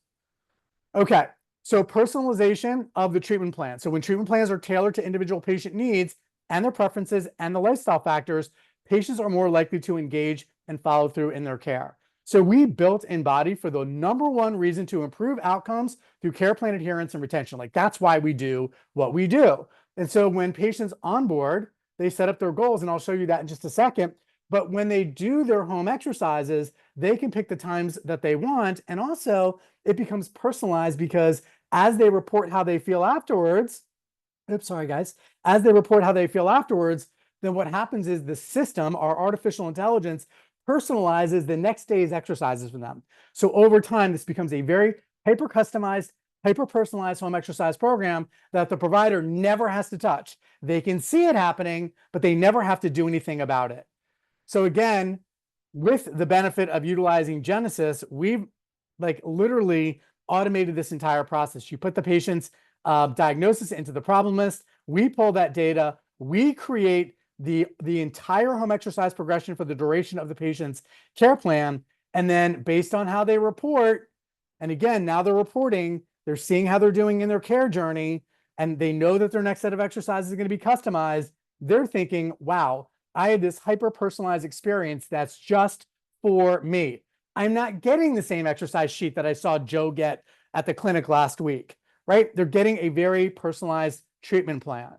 Okay, so personalization of the treatment plan. So when treatment plans are tailored to individual patient needs and their preferences and the lifestyle factors, patients are more likely to engage and follow through in their care. So we built Embody for the number one reason to improve outcomes through care plan adherence and retention. Like that's why we do what we do. And so when patients onboard, they set up their goals, and I'll show you that in just a second. But when they do their home exercises, they can pick the times that they want. And also it becomes personalized because as they report how they feel afterwards, oops, sorry guys, as they report how they feel afterwards, then what happens is the system, our artificial intelligence, personalizes the next day's exercises for them. So over time, this becomes a very hyper-customized, hyper-personalized home exercise program that the provider never has to touch. They can see it happening, but they never have to do anything about it. So again, with the benefit of utilizing Genesis, we've like literally automated this entire process. You put the patient's diagnosis into the problem list, we pull that data, we create the entire home exercise progression for the duration of the patient's care plan. And then based on how they report, and again, now they're reporting, they're seeing how they're doing in their care journey, and they know that their next set of exercises is going to be customized. They're thinking, wow, I had this hyper-personalized experience that's just for me. I'm not getting the same exercise sheet that I saw Joe get at the clinic last week, right? They're getting a very personalized treatment plan.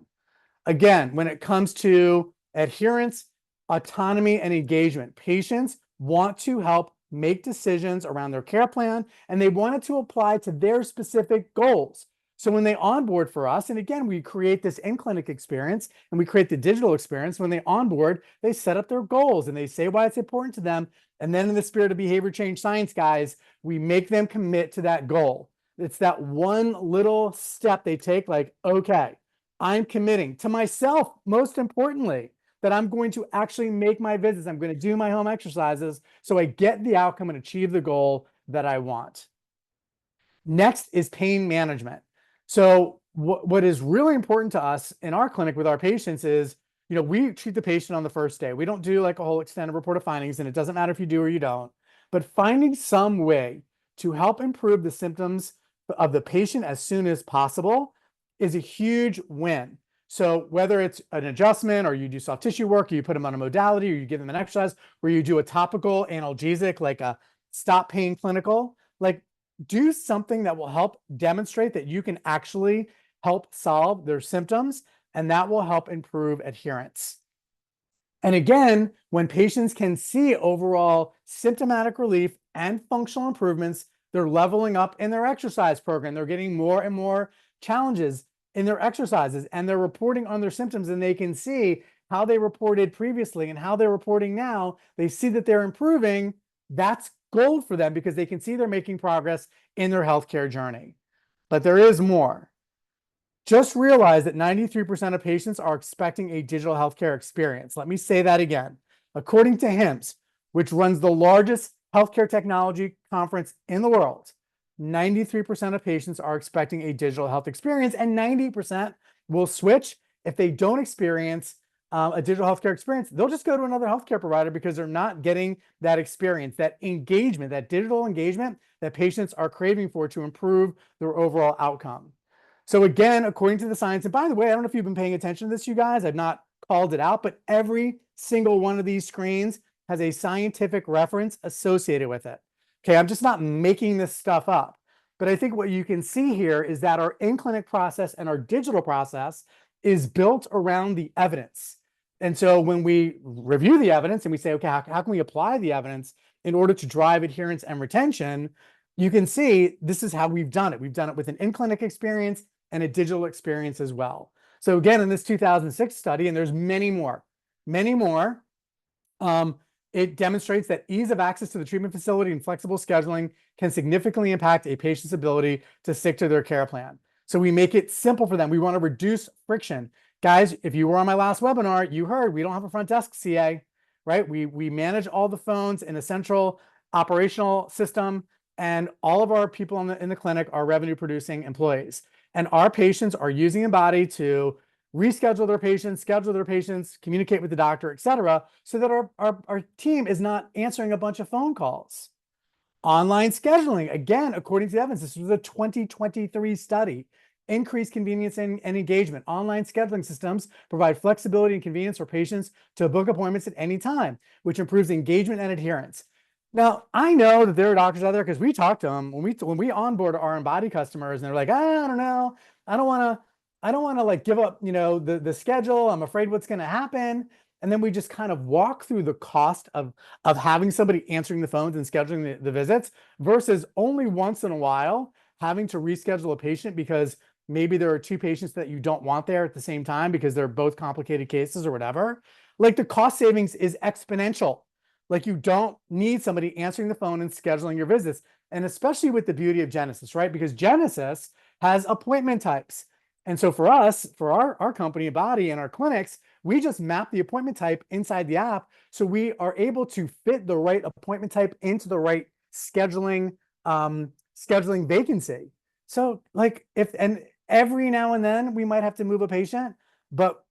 Again, when it comes to adherence, autonomy, and engagement, patients want to help make decisions around their care plan, and they want it to apply to their specific goals. So when they onboard for us, and again, we create this in-clinic experience and we create the digital experience. When they onboard, they set up their goals and they say why it's important to them. And then in the spirit of behavior change science, guys, we make them commit to that goal. It's that one little step they take, like, okay, I'm committing to myself, most importantly, that I'm going to actually make my visits. I'm going to do my home exercises so I get the outcome and achieve the goal that I want. Next is pain management. So what is really important to us in our clinic with our patients is, you know, we treat the patient on the first day. We don't do like a whole extended report of findings, and it doesn't matter if you do or you don't, but finding some way to help improve the symptoms of the patient as soon as possible is a huge win. So whether it's an adjustment or you do soft tissue work, or you put them on a modality, or you give them an exercise, or you do a topical analgesic, like a stop pain clinical, like do something that will help demonstrate that you can actually help solve their symptoms, and that will help improve adherence. And again, when patients can see overall symptomatic relief and functional improvements, they're leveling up in their exercise program. They're getting more and more challenges in their exercises, and they're reporting on their symptoms, and they can see how they reported previously and how they're reporting now. They see that they're improving. That's gold for them because they can see they're making progress in their healthcare journey. But there is more. Just realize that 93% of patients are expecting a digital healthcare experience. Let me say that again. According to HIMSS, which runs the largest healthcare technology conference in the world, 93% of patients are expecting a digital health experience, and 90% will switch if they don't experience a digital healthcare experience. They'll just go to another healthcare provider because they're not getting that experience, that engagement, that digital engagement that patients are craving for to improve their overall outcome. So again, according to the science, and by the way, I don't know if you've been paying attention to this, you guys, I've not called it out, but every single one of these screens has a scientific reference associated with it. Okay, I'm just not making this stuff up. But I think what you can see here is that our in-clinic process and our digital process is built around the evidence. And so when we review the evidence and we say, okay, how can we apply the evidence in order to drive adherence and retention? you can see this is how we've done it. We've done it with an in-clinic experience and a digital experience as well. So again, in this 2006 study, and there's many more, it demonstrates that ease of access to the treatment facility and flexible scheduling can significantly impact a patient's ability to stick to their care plan. So we make it simple for them. We want to reduce friction. Guys, if you were on my last webinar, you heard we don't have a front desk CA, right? We manage all the phones in a central operational system, and all of our people in the clinic are revenue producing employees. And our patients are using Embody to reschedule their patients, schedule their patients, communicate with the doctor, et cetera, so that our team is not answering a bunch of phone calls. Online scheduling, again, according to the evidence, this was a 2023 study. Increased convenience and engagement. Online scheduling systems provide flexibility and convenience for patients to book appointments at any time, which improves engagement and adherence. Now, I know that there are doctors out there, because we talk to them when we onboard our Embody customers, and they're like, I don't know, I don't want to like give up, the schedule. I'm afraid what's going to happen. And then we just kind of walk through the cost of having somebody answering the phones and scheduling the visits versus only once in a while having to reschedule a patient because maybe there are two patients that you don't want there at the same time because they're both complicated cases or whatever. Like, the cost savings is exponential. Like, you don't need somebody answering the phone and scheduling your visits. And especially with the beauty of Genesis, right? Because Genesis has appointment types. And so for us, for our company, Embody, and our clinics, we just map the appointment type inside the app. So we are able to fit the right appointment type into the right scheduling vacancy. So like, and every now and then we might have to move a patient, but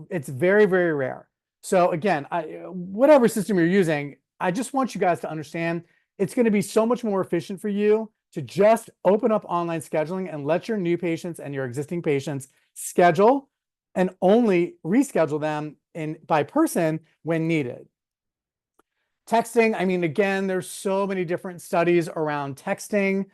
it's very, very rare. So again, whatever system you're using, I just want you guys to understand it's going to be so much more efficient for you to just open up online scheduling and let your new patients and your existing patients schedule and only reschedule them by person when needed. Texting, I mean, again, there's so many different studies around texting.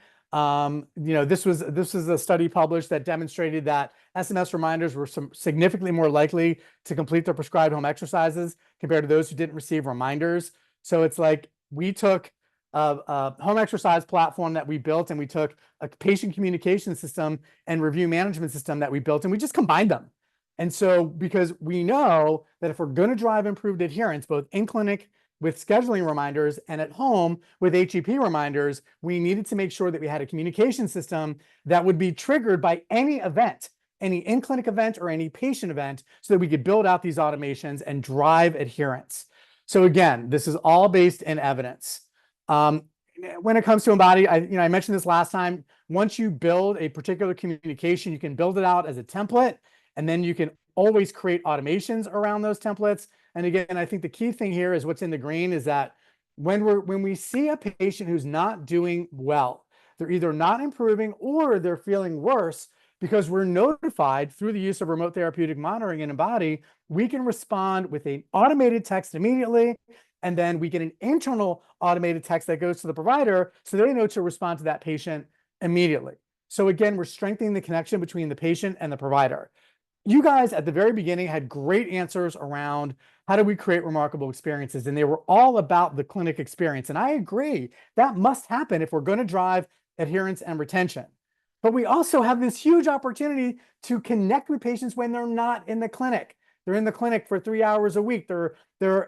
This was a study published that demonstrated that SMS reminders were significantly more likely to complete their prescribed home exercises compared to those who didn't receive reminders. So it's like we took a home exercise platform that we built, and we took a patient communication system and review management system that we built, and we just combined them. And so, because we know that if we're going to drive improved adherence, both in clinic with scheduling reminders and at home with HEP reminders, we needed to make sure that we had a communication system that would be triggered by any event, any in-clinic event or any patient event, so that we could build out these automations and drive adherence. So again, this is all based in evidence. When it comes to Embody, I mentioned this last time. Once you build a particular communication, you can build it out as a template, and then you can always create automations around those templates. And again, I think the key thing here is what's in the green is that when we see a patient who's not doing well, they're either not improving or they're feeling worse, because we're notified through the use of remote therapeutic monitoring in Embody, we can respond with an automated text immediately. And then we get an internal automated text that goes to the provider so they know to respond to that patient immediately. So again, we're strengthening the connection between the patient and the provider. You guys at the very beginning had great answers around how do we create remarkable experiences, and they were all about the clinic experience. And I agree, that must happen if we're going to drive adherence and retention. But we also have this huge opportunity to connect with patients when they're not in the clinic. They're in the clinic for 3 hours a week. They're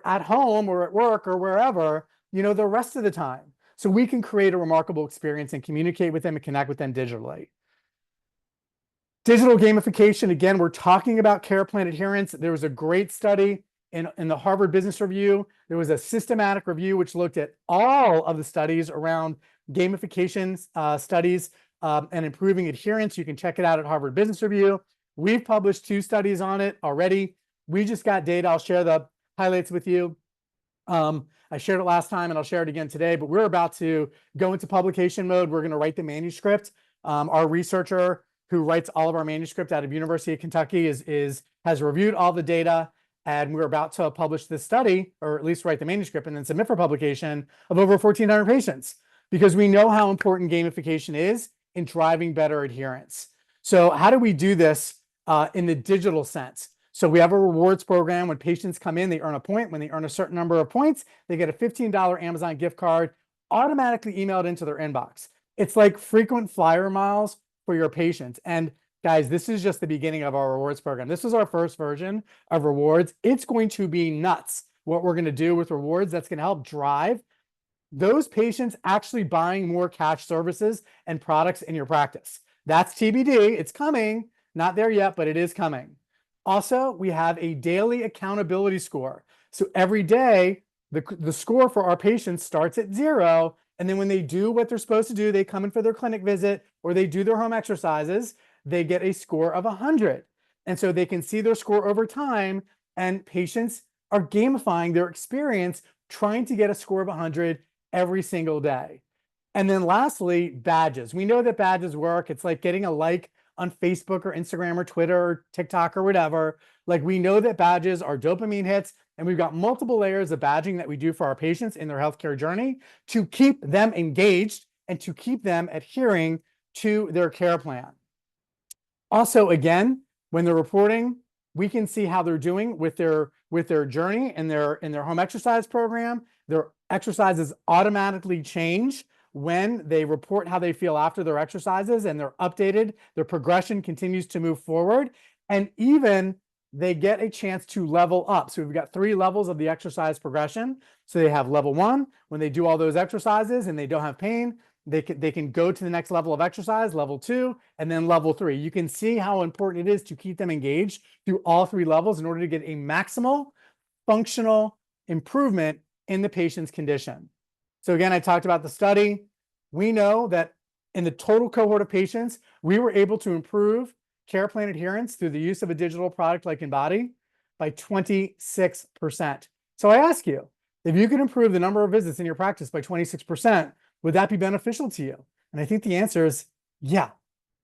at home or at work or wherever, the rest of the time. So we can create a remarkable experience and communicate with them and connect with them digitally. Digital gamification, again, we're talking about care plan adherence. There was a great study in the Harvard Business Review. There was a systematic review which looked at all of the studies around gamification studies and improving adherence. You can check it out at Harvard Business Review. We've published 2 studies on it already. We just got data. I'll share the highlights with you. I shared it last time and I'll share it again today, but we're about to go into publication mode. We're going to write the manuscript. Our researcher who writes all of our manuscript out of University of Kentucky has reviewed all the data, and we're about to publish this study, or at least write the manuscript and then submit for publication, of over 1,400 patients, because we know how important gamification is in driving better adherence. So how do we do this in the digital sense? So we have a rewards program. When patients come in, they earn a point. When they earn a certain number of points, they get a $15 Amazon gift card automatically emailed into their inbox. It's like frequent flyer miles for your patients. And guys, this is just the beginning of our rewards program. This is our first version of rewards. It's going to be nuts what we're going to do with rewards. That's going to help drive those patients actually buying more cash services and products in your practice. That's TBD. It's coming. Not there yet, but it is coming. Also, we have a daily accountability score. So every day, the score for our patients starts at 0. And then when they do what they're supposed to do, they come in for their clinic visit or they do their home exercises, they get a score of 100. And so they can see their score over time, and patients are gamifying their experience trying to get a score of 100 every single day. And then lastly, badges. We know that badges work. It's like getting a like on Facebook or Instagram or Twitter or TikTok or whatever. Like, we know that badges are dopamine hits, and we've got multiple layers of badging that we do for our patients in their healthcare journey to keep them engaged and to keep them adhering to their care plan. Also, again, when they're reporting, we can see how they're doing with their journey in their home exercise program. Their exercises automatically change when they report how they feel after their exercises, and they're updated. Their progression continues to move forward, and even they get a chance to level up. So we've got 3 levels of the exercise progression. So they have level 1 when they do all those exercises and they don't have pain. They can go to the next level of exercise, level 2, and then level 3. You can see how important it is to keep them engaged through all 3 levels in order to get a maximal functional improvement in the patient's condition. So again, I talked about the study. We know that in the total cohort of patients, we were able to improve care plan adherence through the use of a digital product like Embody by 26%. So I ask you, if you could improve the number of visits in your practice by 26%, would that be beneficial to you? And I think the answer is yeah.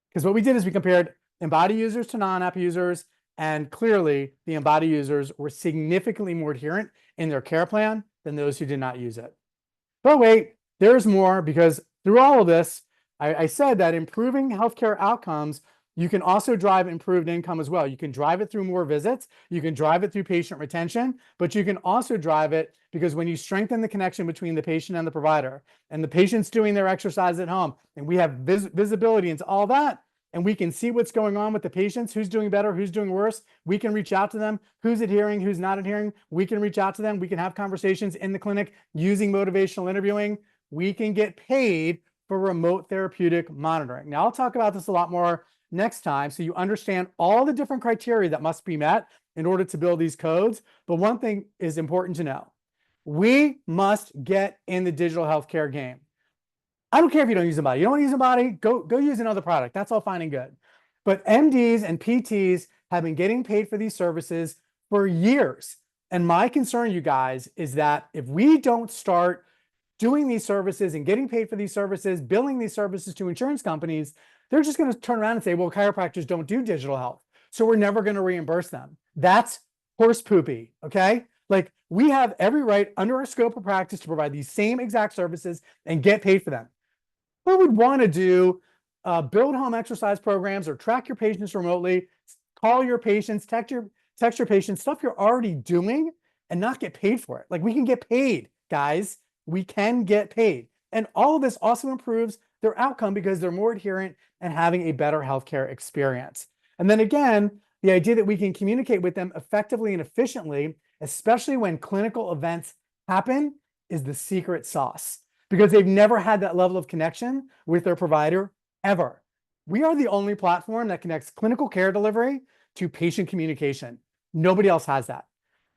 Because what we did is we compared Embody users to non-app users, and clearly the Embody users were significantly more adherent in their care plan than those who did not use it. But wait, there's more, because through all of this, I said that improving healthcare outcomes, you can also drive improved income as well. You can drive it through more visits, you can drive it through patient retention, but you can also drive it because when you strengthen the connection between the patient and the provider, and the patient's doing their exercise at home, and we have visibility into all that, and we can see what's going on with the patients, who's doing better, who's doing worse. We can reach out to them, who's adhering, who's not adhering. We can reach out to them. We can have conversations in the clinic using motivational interviewing. We can get paid for remote therapeutic monitoring. Now, I'll talk about this a lot more next time, so you understand all the different criteria that must be met in order to build these codes. But one thing is important to know. We must get in the digital healthcare game. I don't care if you don't use Embody. You don't want to use Embody, go use another product. That's all fine and good. But MDs and PTs have been getting paid for these services for years. And my concern, you guys, is that if we don't start doing these services and getting paid for these services, billing these services to insurance companies, they're just going to turn around and say, well, chiropractors don't do digital health, so we're never going to reimburse them. That's horse poopy, okay? Like, we have every right under our scope of practice to provide these same exact services and get paid for them. Who would want to do build home exercise programs or track your patients remotely, call your patients, text your patients, stuff you're already doing, and not get paid for it? Like, we can get paid, guys. We can get paid. And all of this also improves their outcome because they're more adherent and having a better healthcare experience. And then again, the idea that we can communicate with them effectively and efficiently, especially when clinical events happen, is the secret sauce, because they've never had that level of connection with their provider ever. We are the only platform that connects clinical care delivery to patient communication. Nobody else has that.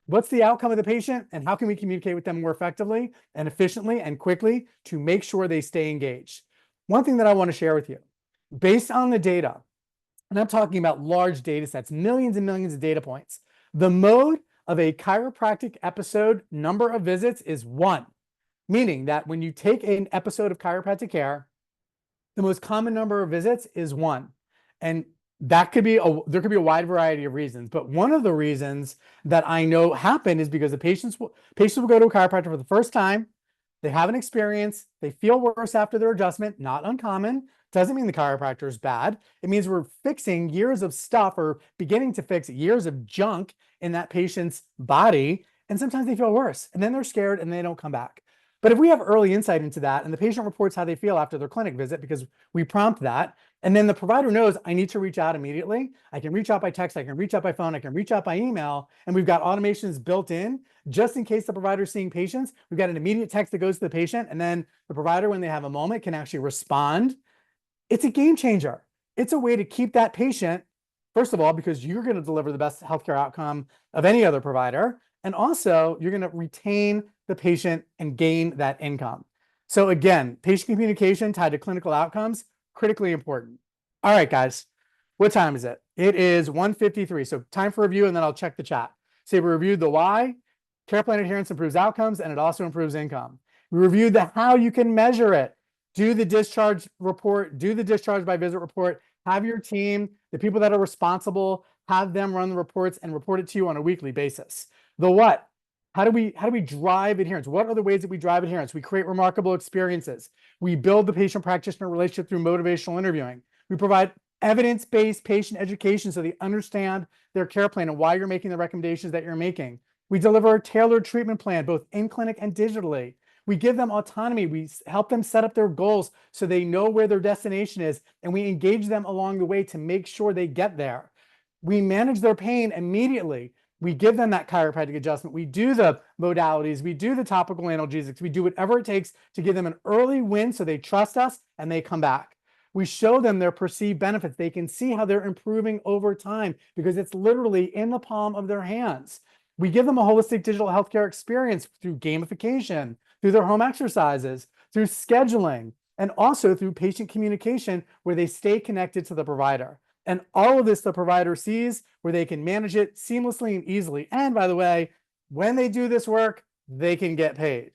What's the outcome of the patient, and how can we communicate with them more effectively and efficiently and quickly to make sure they stay engaged? One thing that I want to share with you, based on the data, and I'm talking about large data sets, millions and millions of data points, the mode of a chiropractic episode number of visits is 1, meaning that when you take an episode of chiropractic care, the most common number of visits is 1. And that could be there could be a wide variety of reasons, but one of the reasons that I know happen is because the patients will go to a chiropractor for the first time. They have an experience, they feel worse after their adjustment, not uncommon. Doesn't mean the chiropractor is bad. It means we're fixing years of stuff, or beginning to fix years of junk in that patient's body. And sometimes they feel worse, and then they're scared and they don't come back. But if we have early insight into that and the patient reports how they feel after their clinic visit, because we prompt that, and then the provider knows I need to reach out immediately. I can reach out by text, I can reach out by phone, I can reach out by email, and we've got automations built in just in case the provider's seeing patients. We've got an immediate text that goes to the patient, and then the provider, when they have a moment, can actually respond. It's a game changer. It's a way to keep that patient, first of all, because you're going to deliver the best healthcare outcome of any other provider. And also, you're going to retain the patient and gain that income. So again, patient communication tied to clinical outcomes, critically important. All right, guys, what time is it? It is 1:53. So time for review, and then I'll check the chat. So we reviewed the why, care plan adherence improves outcomes, and it also improves income. We reviewed the how you can measure it. Do the discharge report, do the discharge by visit report, have your team, the people that are responsible, have them run the reports and report it to you on a weekly basis. The what? How do we drive adherence? What are the ways that we drive adherence? We create remarkable experiences. We build the patient practitioner relationship through motivational interviewing. We provide evidence-based patient education so they understand their care plan and why you're making the recommendations that you're making. We deliver a tailored treatment plan, both in clinic and digitally. We give them autonomy. We help them set up their goals so they know where their destination is, and we engage them along the way to make sure they get there. We manage their pain immediately. We give them that chiropractic adjustment. We do the modalities. We do the topical analgesics. We do whatever it takes to give them an early win so they trust us and they come back. We show them their perceived benefits. They can see how they're improving over time because it's literally in the palm of their hands. We give them a holistic digital healthcare experience through gamification, through their home exercises, through scheduling, and also through patient communication where they stay connected to the provider. And all of this the provider sees where they can manage it seamlessly and easily. And by the way, when they do this work, they can get paid.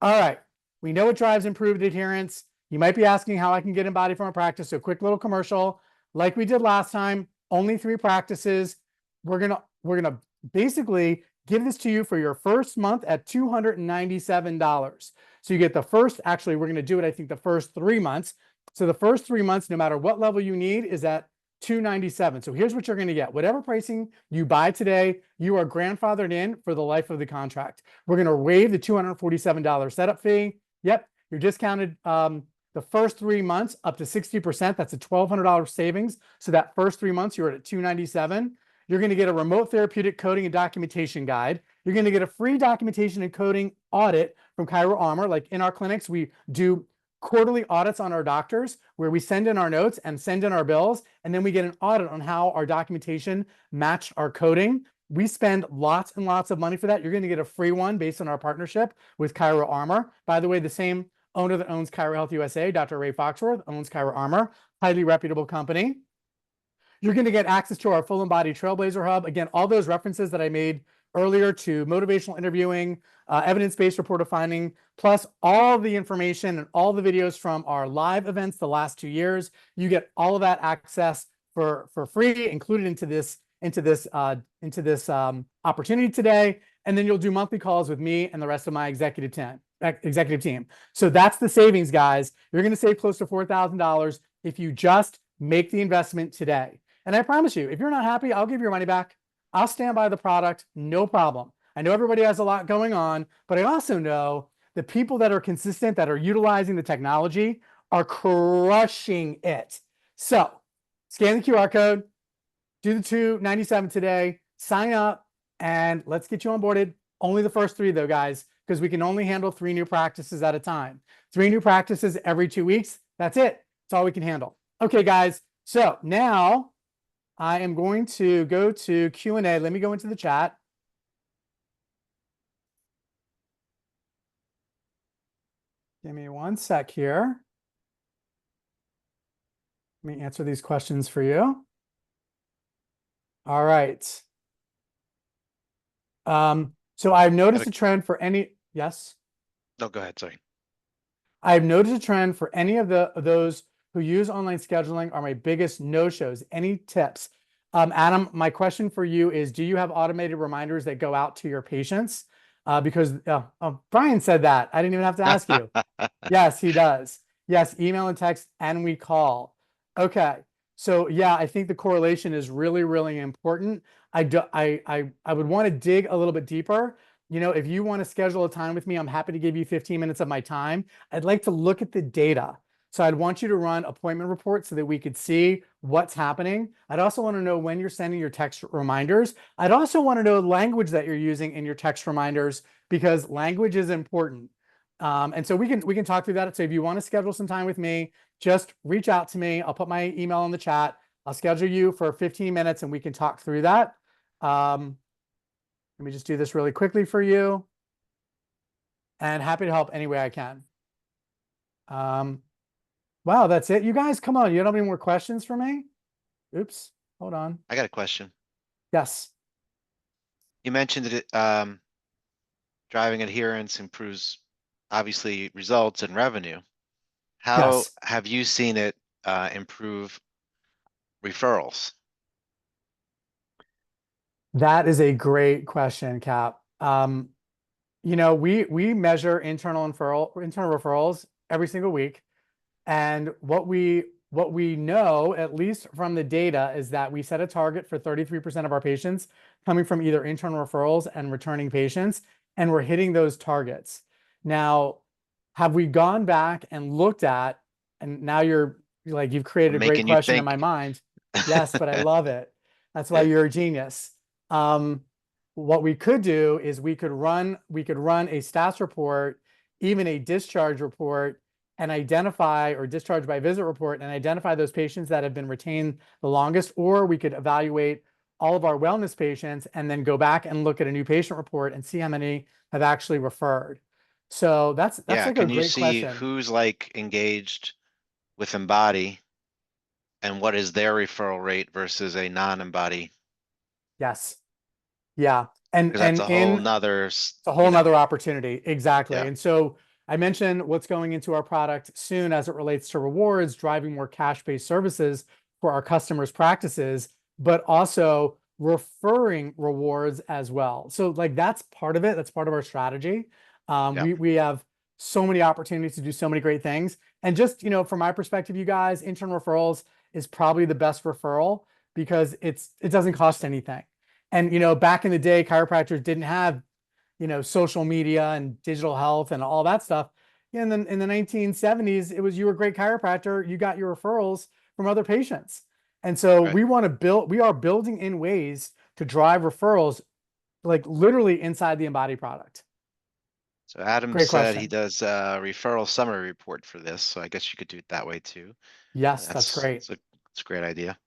All right, we know it drives improved adherence. You might be asking how I can get Embody from a practice. So quick little commercial, like we did last time, only 3 practices. We're gonna basically give this to you for your first month at $297. So you get the first, actually, we're going to do it, I think, the first 3 months. So the first 3 months, no matter what level you need, is at $297. So here's what you're going to get. Whatever pricing you buy today, you are grandfathered in for the life of the contract. We're going to waive the $247 setup fee. Yep, you're discounted the first 3 months up to 60%. That's a $1,200 savings. So that first 3 months, you're at $297. You're going to get a remote therapeutic coding and documentation guide. You're going to get a free documentation and coding audit from ChiroArmor. Like in our clinics, we do quarterly audits on our doctors where we send in our notes and send in our bills, and then we get an audit on how our documentation matched our coding. We spend lots and lots of money for that. You're going to get a free one based on our partnership with ChiroArmor. By the way, the same owner that owns Chiro Health USA, Dr. Ray Foxworth, owns ChiroArmor, highly reputable company. You're going to get access to our full Embody Trailblazer Hub. Again, all those references that I made earlier to motivational interviewing, evidence-based report finding, plus all the information and all the videos from our live events the last 2 years. You get all of that access for free, included into this opportunity today. And then you'll do monthly calls with me and the rest of my executive team. So that's the savings, guys. You're going to save close to $4,000 if you just make the investment today. And I promise you, if you're not happy, I'll give your money back. I'll stand by the product, no problem. I know everybody has a lot going on, but I also know the people that are consistent, that are utilizing the technology, are crushing it. So scan the QR code, do the $297 today, sign up, and let's get you onboarded. Only the first 3 though, guys, because we can only handle 3 new practices at a time. 3 new practices every 2 weeks. That's it. That's all we can handle. Okay, guys. So now I am going to go to Q&A. Let me go into the chat. Give me 1 sec here. Let me answer these questions for you. All right. So I've noticed a trend for any, yes? No, go ahead. Sorry. I've noticed a trend for any of those who use online scheduling are my biggest no-shows. Any tips? Adam, my question for you is, do you have automated reminders that go out to your patients? Because Brian said that. I didn't even have to ask you. Yes, he does. Yes, email and text, and we call. Okay. So yeah, I think the correlation is really, really important. I would want to dig a little bit deeper. if you want to schedule a time with me, I'm happy to give you 15 minutes of my time. I'd like to look at the data. So I'd want you to run appointment reports so that we could see what's happening. I'd also want to know when you're sending your text reminders. I'd also want to know the language that you're using in your text reminders, because language is important. And so we can talk through that. So if you want to schedule some time with me, just reach out to me. I'll put my email in the chat. I'll schedule you for 15 minutes and we can talk through that. Let me just do this really quickly for you. And happy to help any way I can. Wow, that's it. You guys, come on. You don't have any more questions for me? Oops, hold on. I got a question. Yes. You mentioned that driving adherence improves, obviously, results and revenue. How Yes. have you seen it improve referrals? That is a great question, Cap. We measure internal referrals every single week. And what we know, at least from the data, is that we set a target for 33% of our patients coming from either internal referrals and returning patients, and we're hitting those targets. Now, have we gone back and looked at, and now you've created I'm a great making you question in my think. mind. Yes, but I love it. That's why you're a genius. What we could do is we could run a stats report, even a discharge report, and identify, or discharge by visit report, and identify those patients that have been retained the longest, or we could evaluate all of our wellness patients and then go back and look at a new patient report and see how many have actually referred. So that's Yeah, like a can you great see question. who's like engaged with Embody and what is their referral rate versus a non-Embody? Yes. Yeah. And Because that's a whole in nother, It's a whole nother opportunity. Exactly. yeah. And so I mentioned what's going into our product soon as it relates to rewards, driving more cash-based services for our customers' practices, but also referring rewards as well. So like that's part of it. That's part of our strategy. Yeah. We have so many opportunities to do so many great things. And just, from my perspective, you guys, internal referrals is probably the best referral because it doesn't cost anything. And, back in the day, chiropractors didn't have, social media and digital health and all that stuff. In the 1970s, it was, you were a great chiropractor, you got your referrals from other patients. And so Right. we are building in ways to drive referrals, like literally inside the Embody product. So Adam Great said he question. does a referral summary report for this, so I guess you could do it that way too. Yes, that's great. It's a great idea.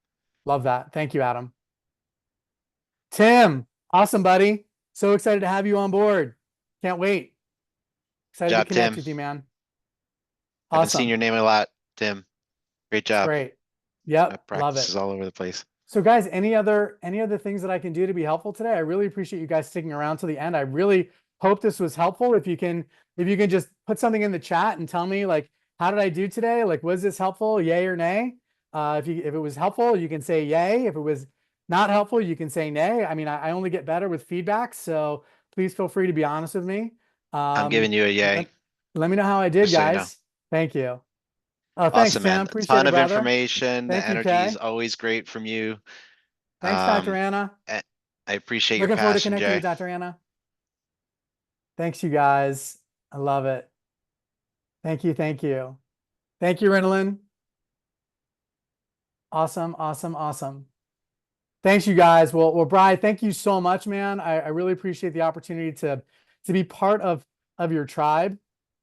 Love that. Thank you, Adam. Tim, awesome, buddy. So excited to have you on board. Can't wait. Good Excited to job, connect Tim. with you, man. I've been seeing Awesome. your name a lot, Tim. Great It's job. great. My Yep, love it. practice is all over the place. So guys, any other things that I can do to be helpful today? I really appreciate you guys sticking around to the end. I really hope this was helpful. If you can just put something in the chat and tell me, like, how did I do today? Like, was this helpful? Yay or nay? If it was helpful, you can say yay. If it was not helpful, you can say nay. I mean, I only get better with feedback, so please feel free to be honest with me. I'm giving you a yay, Let me know how I did, just so you know. guys. Thank you. Oh, thanks, Awesome, man. Tim. A Appreciate ton it, of brother. information. The Thank you, energy is Kay. always great from you. Thanks, Dr. Anna. I appreciate your Looking forward to passion, connecting Jay. with Dr. Anna. Thanks, you guys. I love it. Thank you. Thank you. Thank you, Renalyn. Awesome. Awesome. Awesome. Thanks, you guys. Well, Brian, thank you so much, man. I really appreciate the opportunity to be part of your tribe.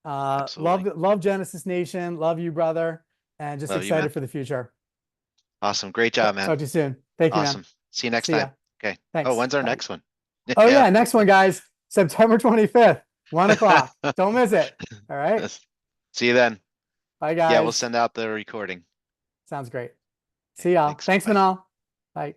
Absolutely. Love Genesis Nation. Love you, brother. And just Love you, man. excited for the future. Awesome. Great job, man. Talk to you soon. Thank you, man. Awesome. See you next See ya. time. Okay. Thanks. Oh, when's our Bye. next one? Oh yeah, next one, guys. September 25th, 1 o'clock. Don't miss it. All right. See you then. Bye, guys. Yeah, we'll send out the recording. Sounds great. See y'all. Thanks. Thanks, Bye. Manal. Bye.